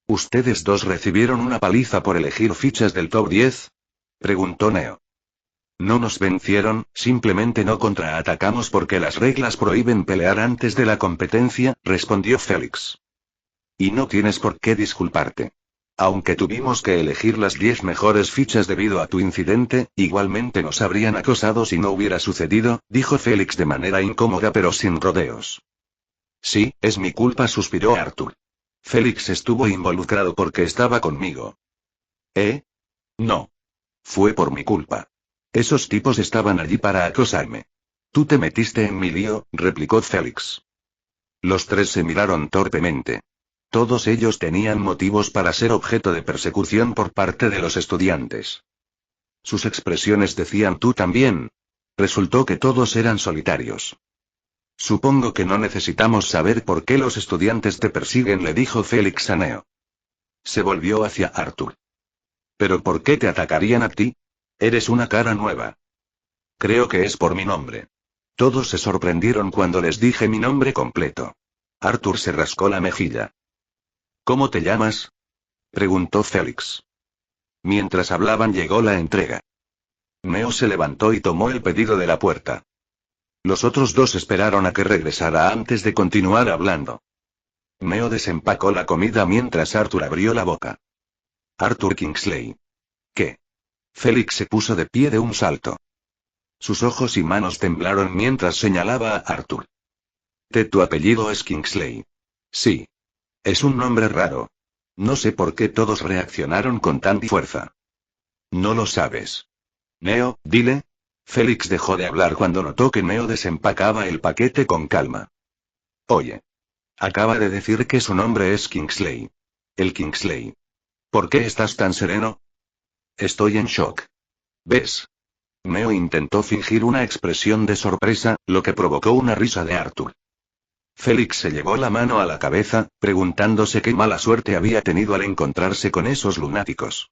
¿Ustedes dos recibieron una paliza por elegir fichas del top 10? Preguntó Neo. No nos vencieron, simplemente no contraatacamos porque las reglas prohíben pelear antes de la competencia, respondió Félix. Y no tienes por qué disculparte. Aunque tuvimos que elegir las 10 mejores fichas debido a tu incidente, igualmente nos habrían acosado si no hubiera sucedido, dijo Félix de manera incómoda pero sin rodeos. Sí, es mi culpa, suspiró Arthur. Félix estuvo involucrado porque estaba conmigo. ¿Eh? No. Fue por mi culpa. Esos tipos estaban allí para acosarme. Tú te metiste en mi lío, replicó Félix. Los tres se miraron torpemente. Todos ellos tenían motivos para ser objeto de persecución por parte de los estudiantes. Sus expresiones decían tú también. Resultó que todos eran solitarios. Supongo que no necesitamos saber por qué los estudiantes te persiguen, le dijo Félix a Neo. Se volvió hacia Arthur. ¿Pero por qué te atacarían a ti? Eres una cara nueva. Creo que es por mi nombre. Todos se sorprendieron cuando les dije mi nombre completo. Arthur se rascó la mejilla. ¿Cómo te llamas? Preguntó Félix. Mientras hablaban llegó la entrega. Neo se levantó y tomó el pedido de la puerta. Los otros dos esperaron a que regresara antes de continuar hablando. Neo desempacó la comida mientras Arthur abrió la boca. Arthur Kingsley. ¿Qué? Félix se puso de pie de un salto. Sus ojos y manos temblaron mientras señalaba a Arthur. Tu apellido es Kingsley. Sí. Es un nombre raro. No sé por qué todos reaccionaron con tanta fuerza. No lo sabes. Neo, dile. Félix dejó de hablar cuando notó que Neo desempacaba el paquete con calma. Oye. Acaba de decir que su nombre es Kingsley. El Kingsley. ¿Por qué estás tan sereno? Estoy en shock. ¿Ves? Neo intentó fingir una expresión de sorpresa, lo que provocó una risa de Arthur. Félix se llevó la mano a la cabeza, preguntándose qué mala suerte había tenido al encontrarse con esos lunáticos.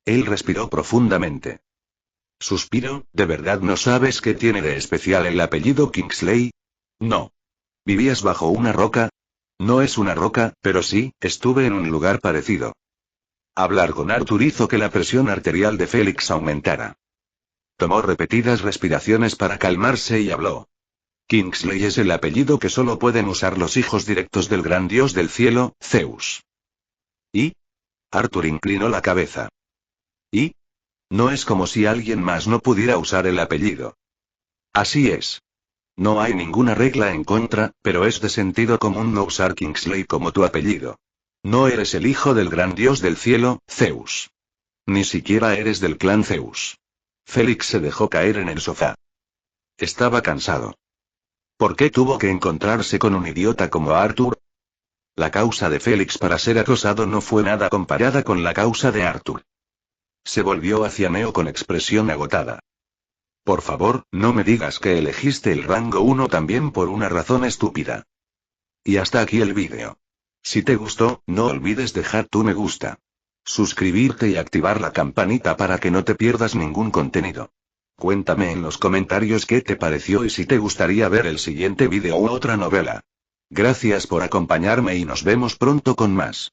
Él respiró profundamente. Suspiro, ¿de verdad no sabes qué tiene de especial el apellido Kingsley? No. ¿Vivías bajo una roca? No es una roca, pero sí, estuve en un lugar parecido. Hablar con Arthur hizo que la presión arterial de Félix aumentara. Tomó repetidas respiraciones para calmarse y habló. Kingsley es el apellido que solo pueden usar los hijos directos del gran dios del cielo, Zeus. ¿Y? Arthur inclinó la cabeza. ¿Y? No es como si alguien más no pudiera usar el apellido. Así es. No hay ninguna regla en contra, pero es de sentido común no usar Kingsley como tu apellido. No eres el hijo del gran dios del cielo, Zeus. Ni siquiera eres del clan Zeus. Félix se dejó caer en el sofá. Estaba cansado. ¿Por qué tuvo que encontrarse con un idiota como Arthur? La causa de Félix para ser acosado no fue nada comparada con la causa de Arthur. Se volvió hacia Neo con expresión agotada. Por favor, no me digas que elegiste el rango 1 también por una razón estúpida. Y hasta aquí el vídeo. Si te gustó, no olvides dejar tu me gusta. Suscribirte y activar la campanita para que no te pierdas ningún contenido. Cuéntame en los comentarios qué te pareció y si te gustaría ver el siguiente vídeo u otra novela. Gracias por acompañarme y nos vemos pronto con más.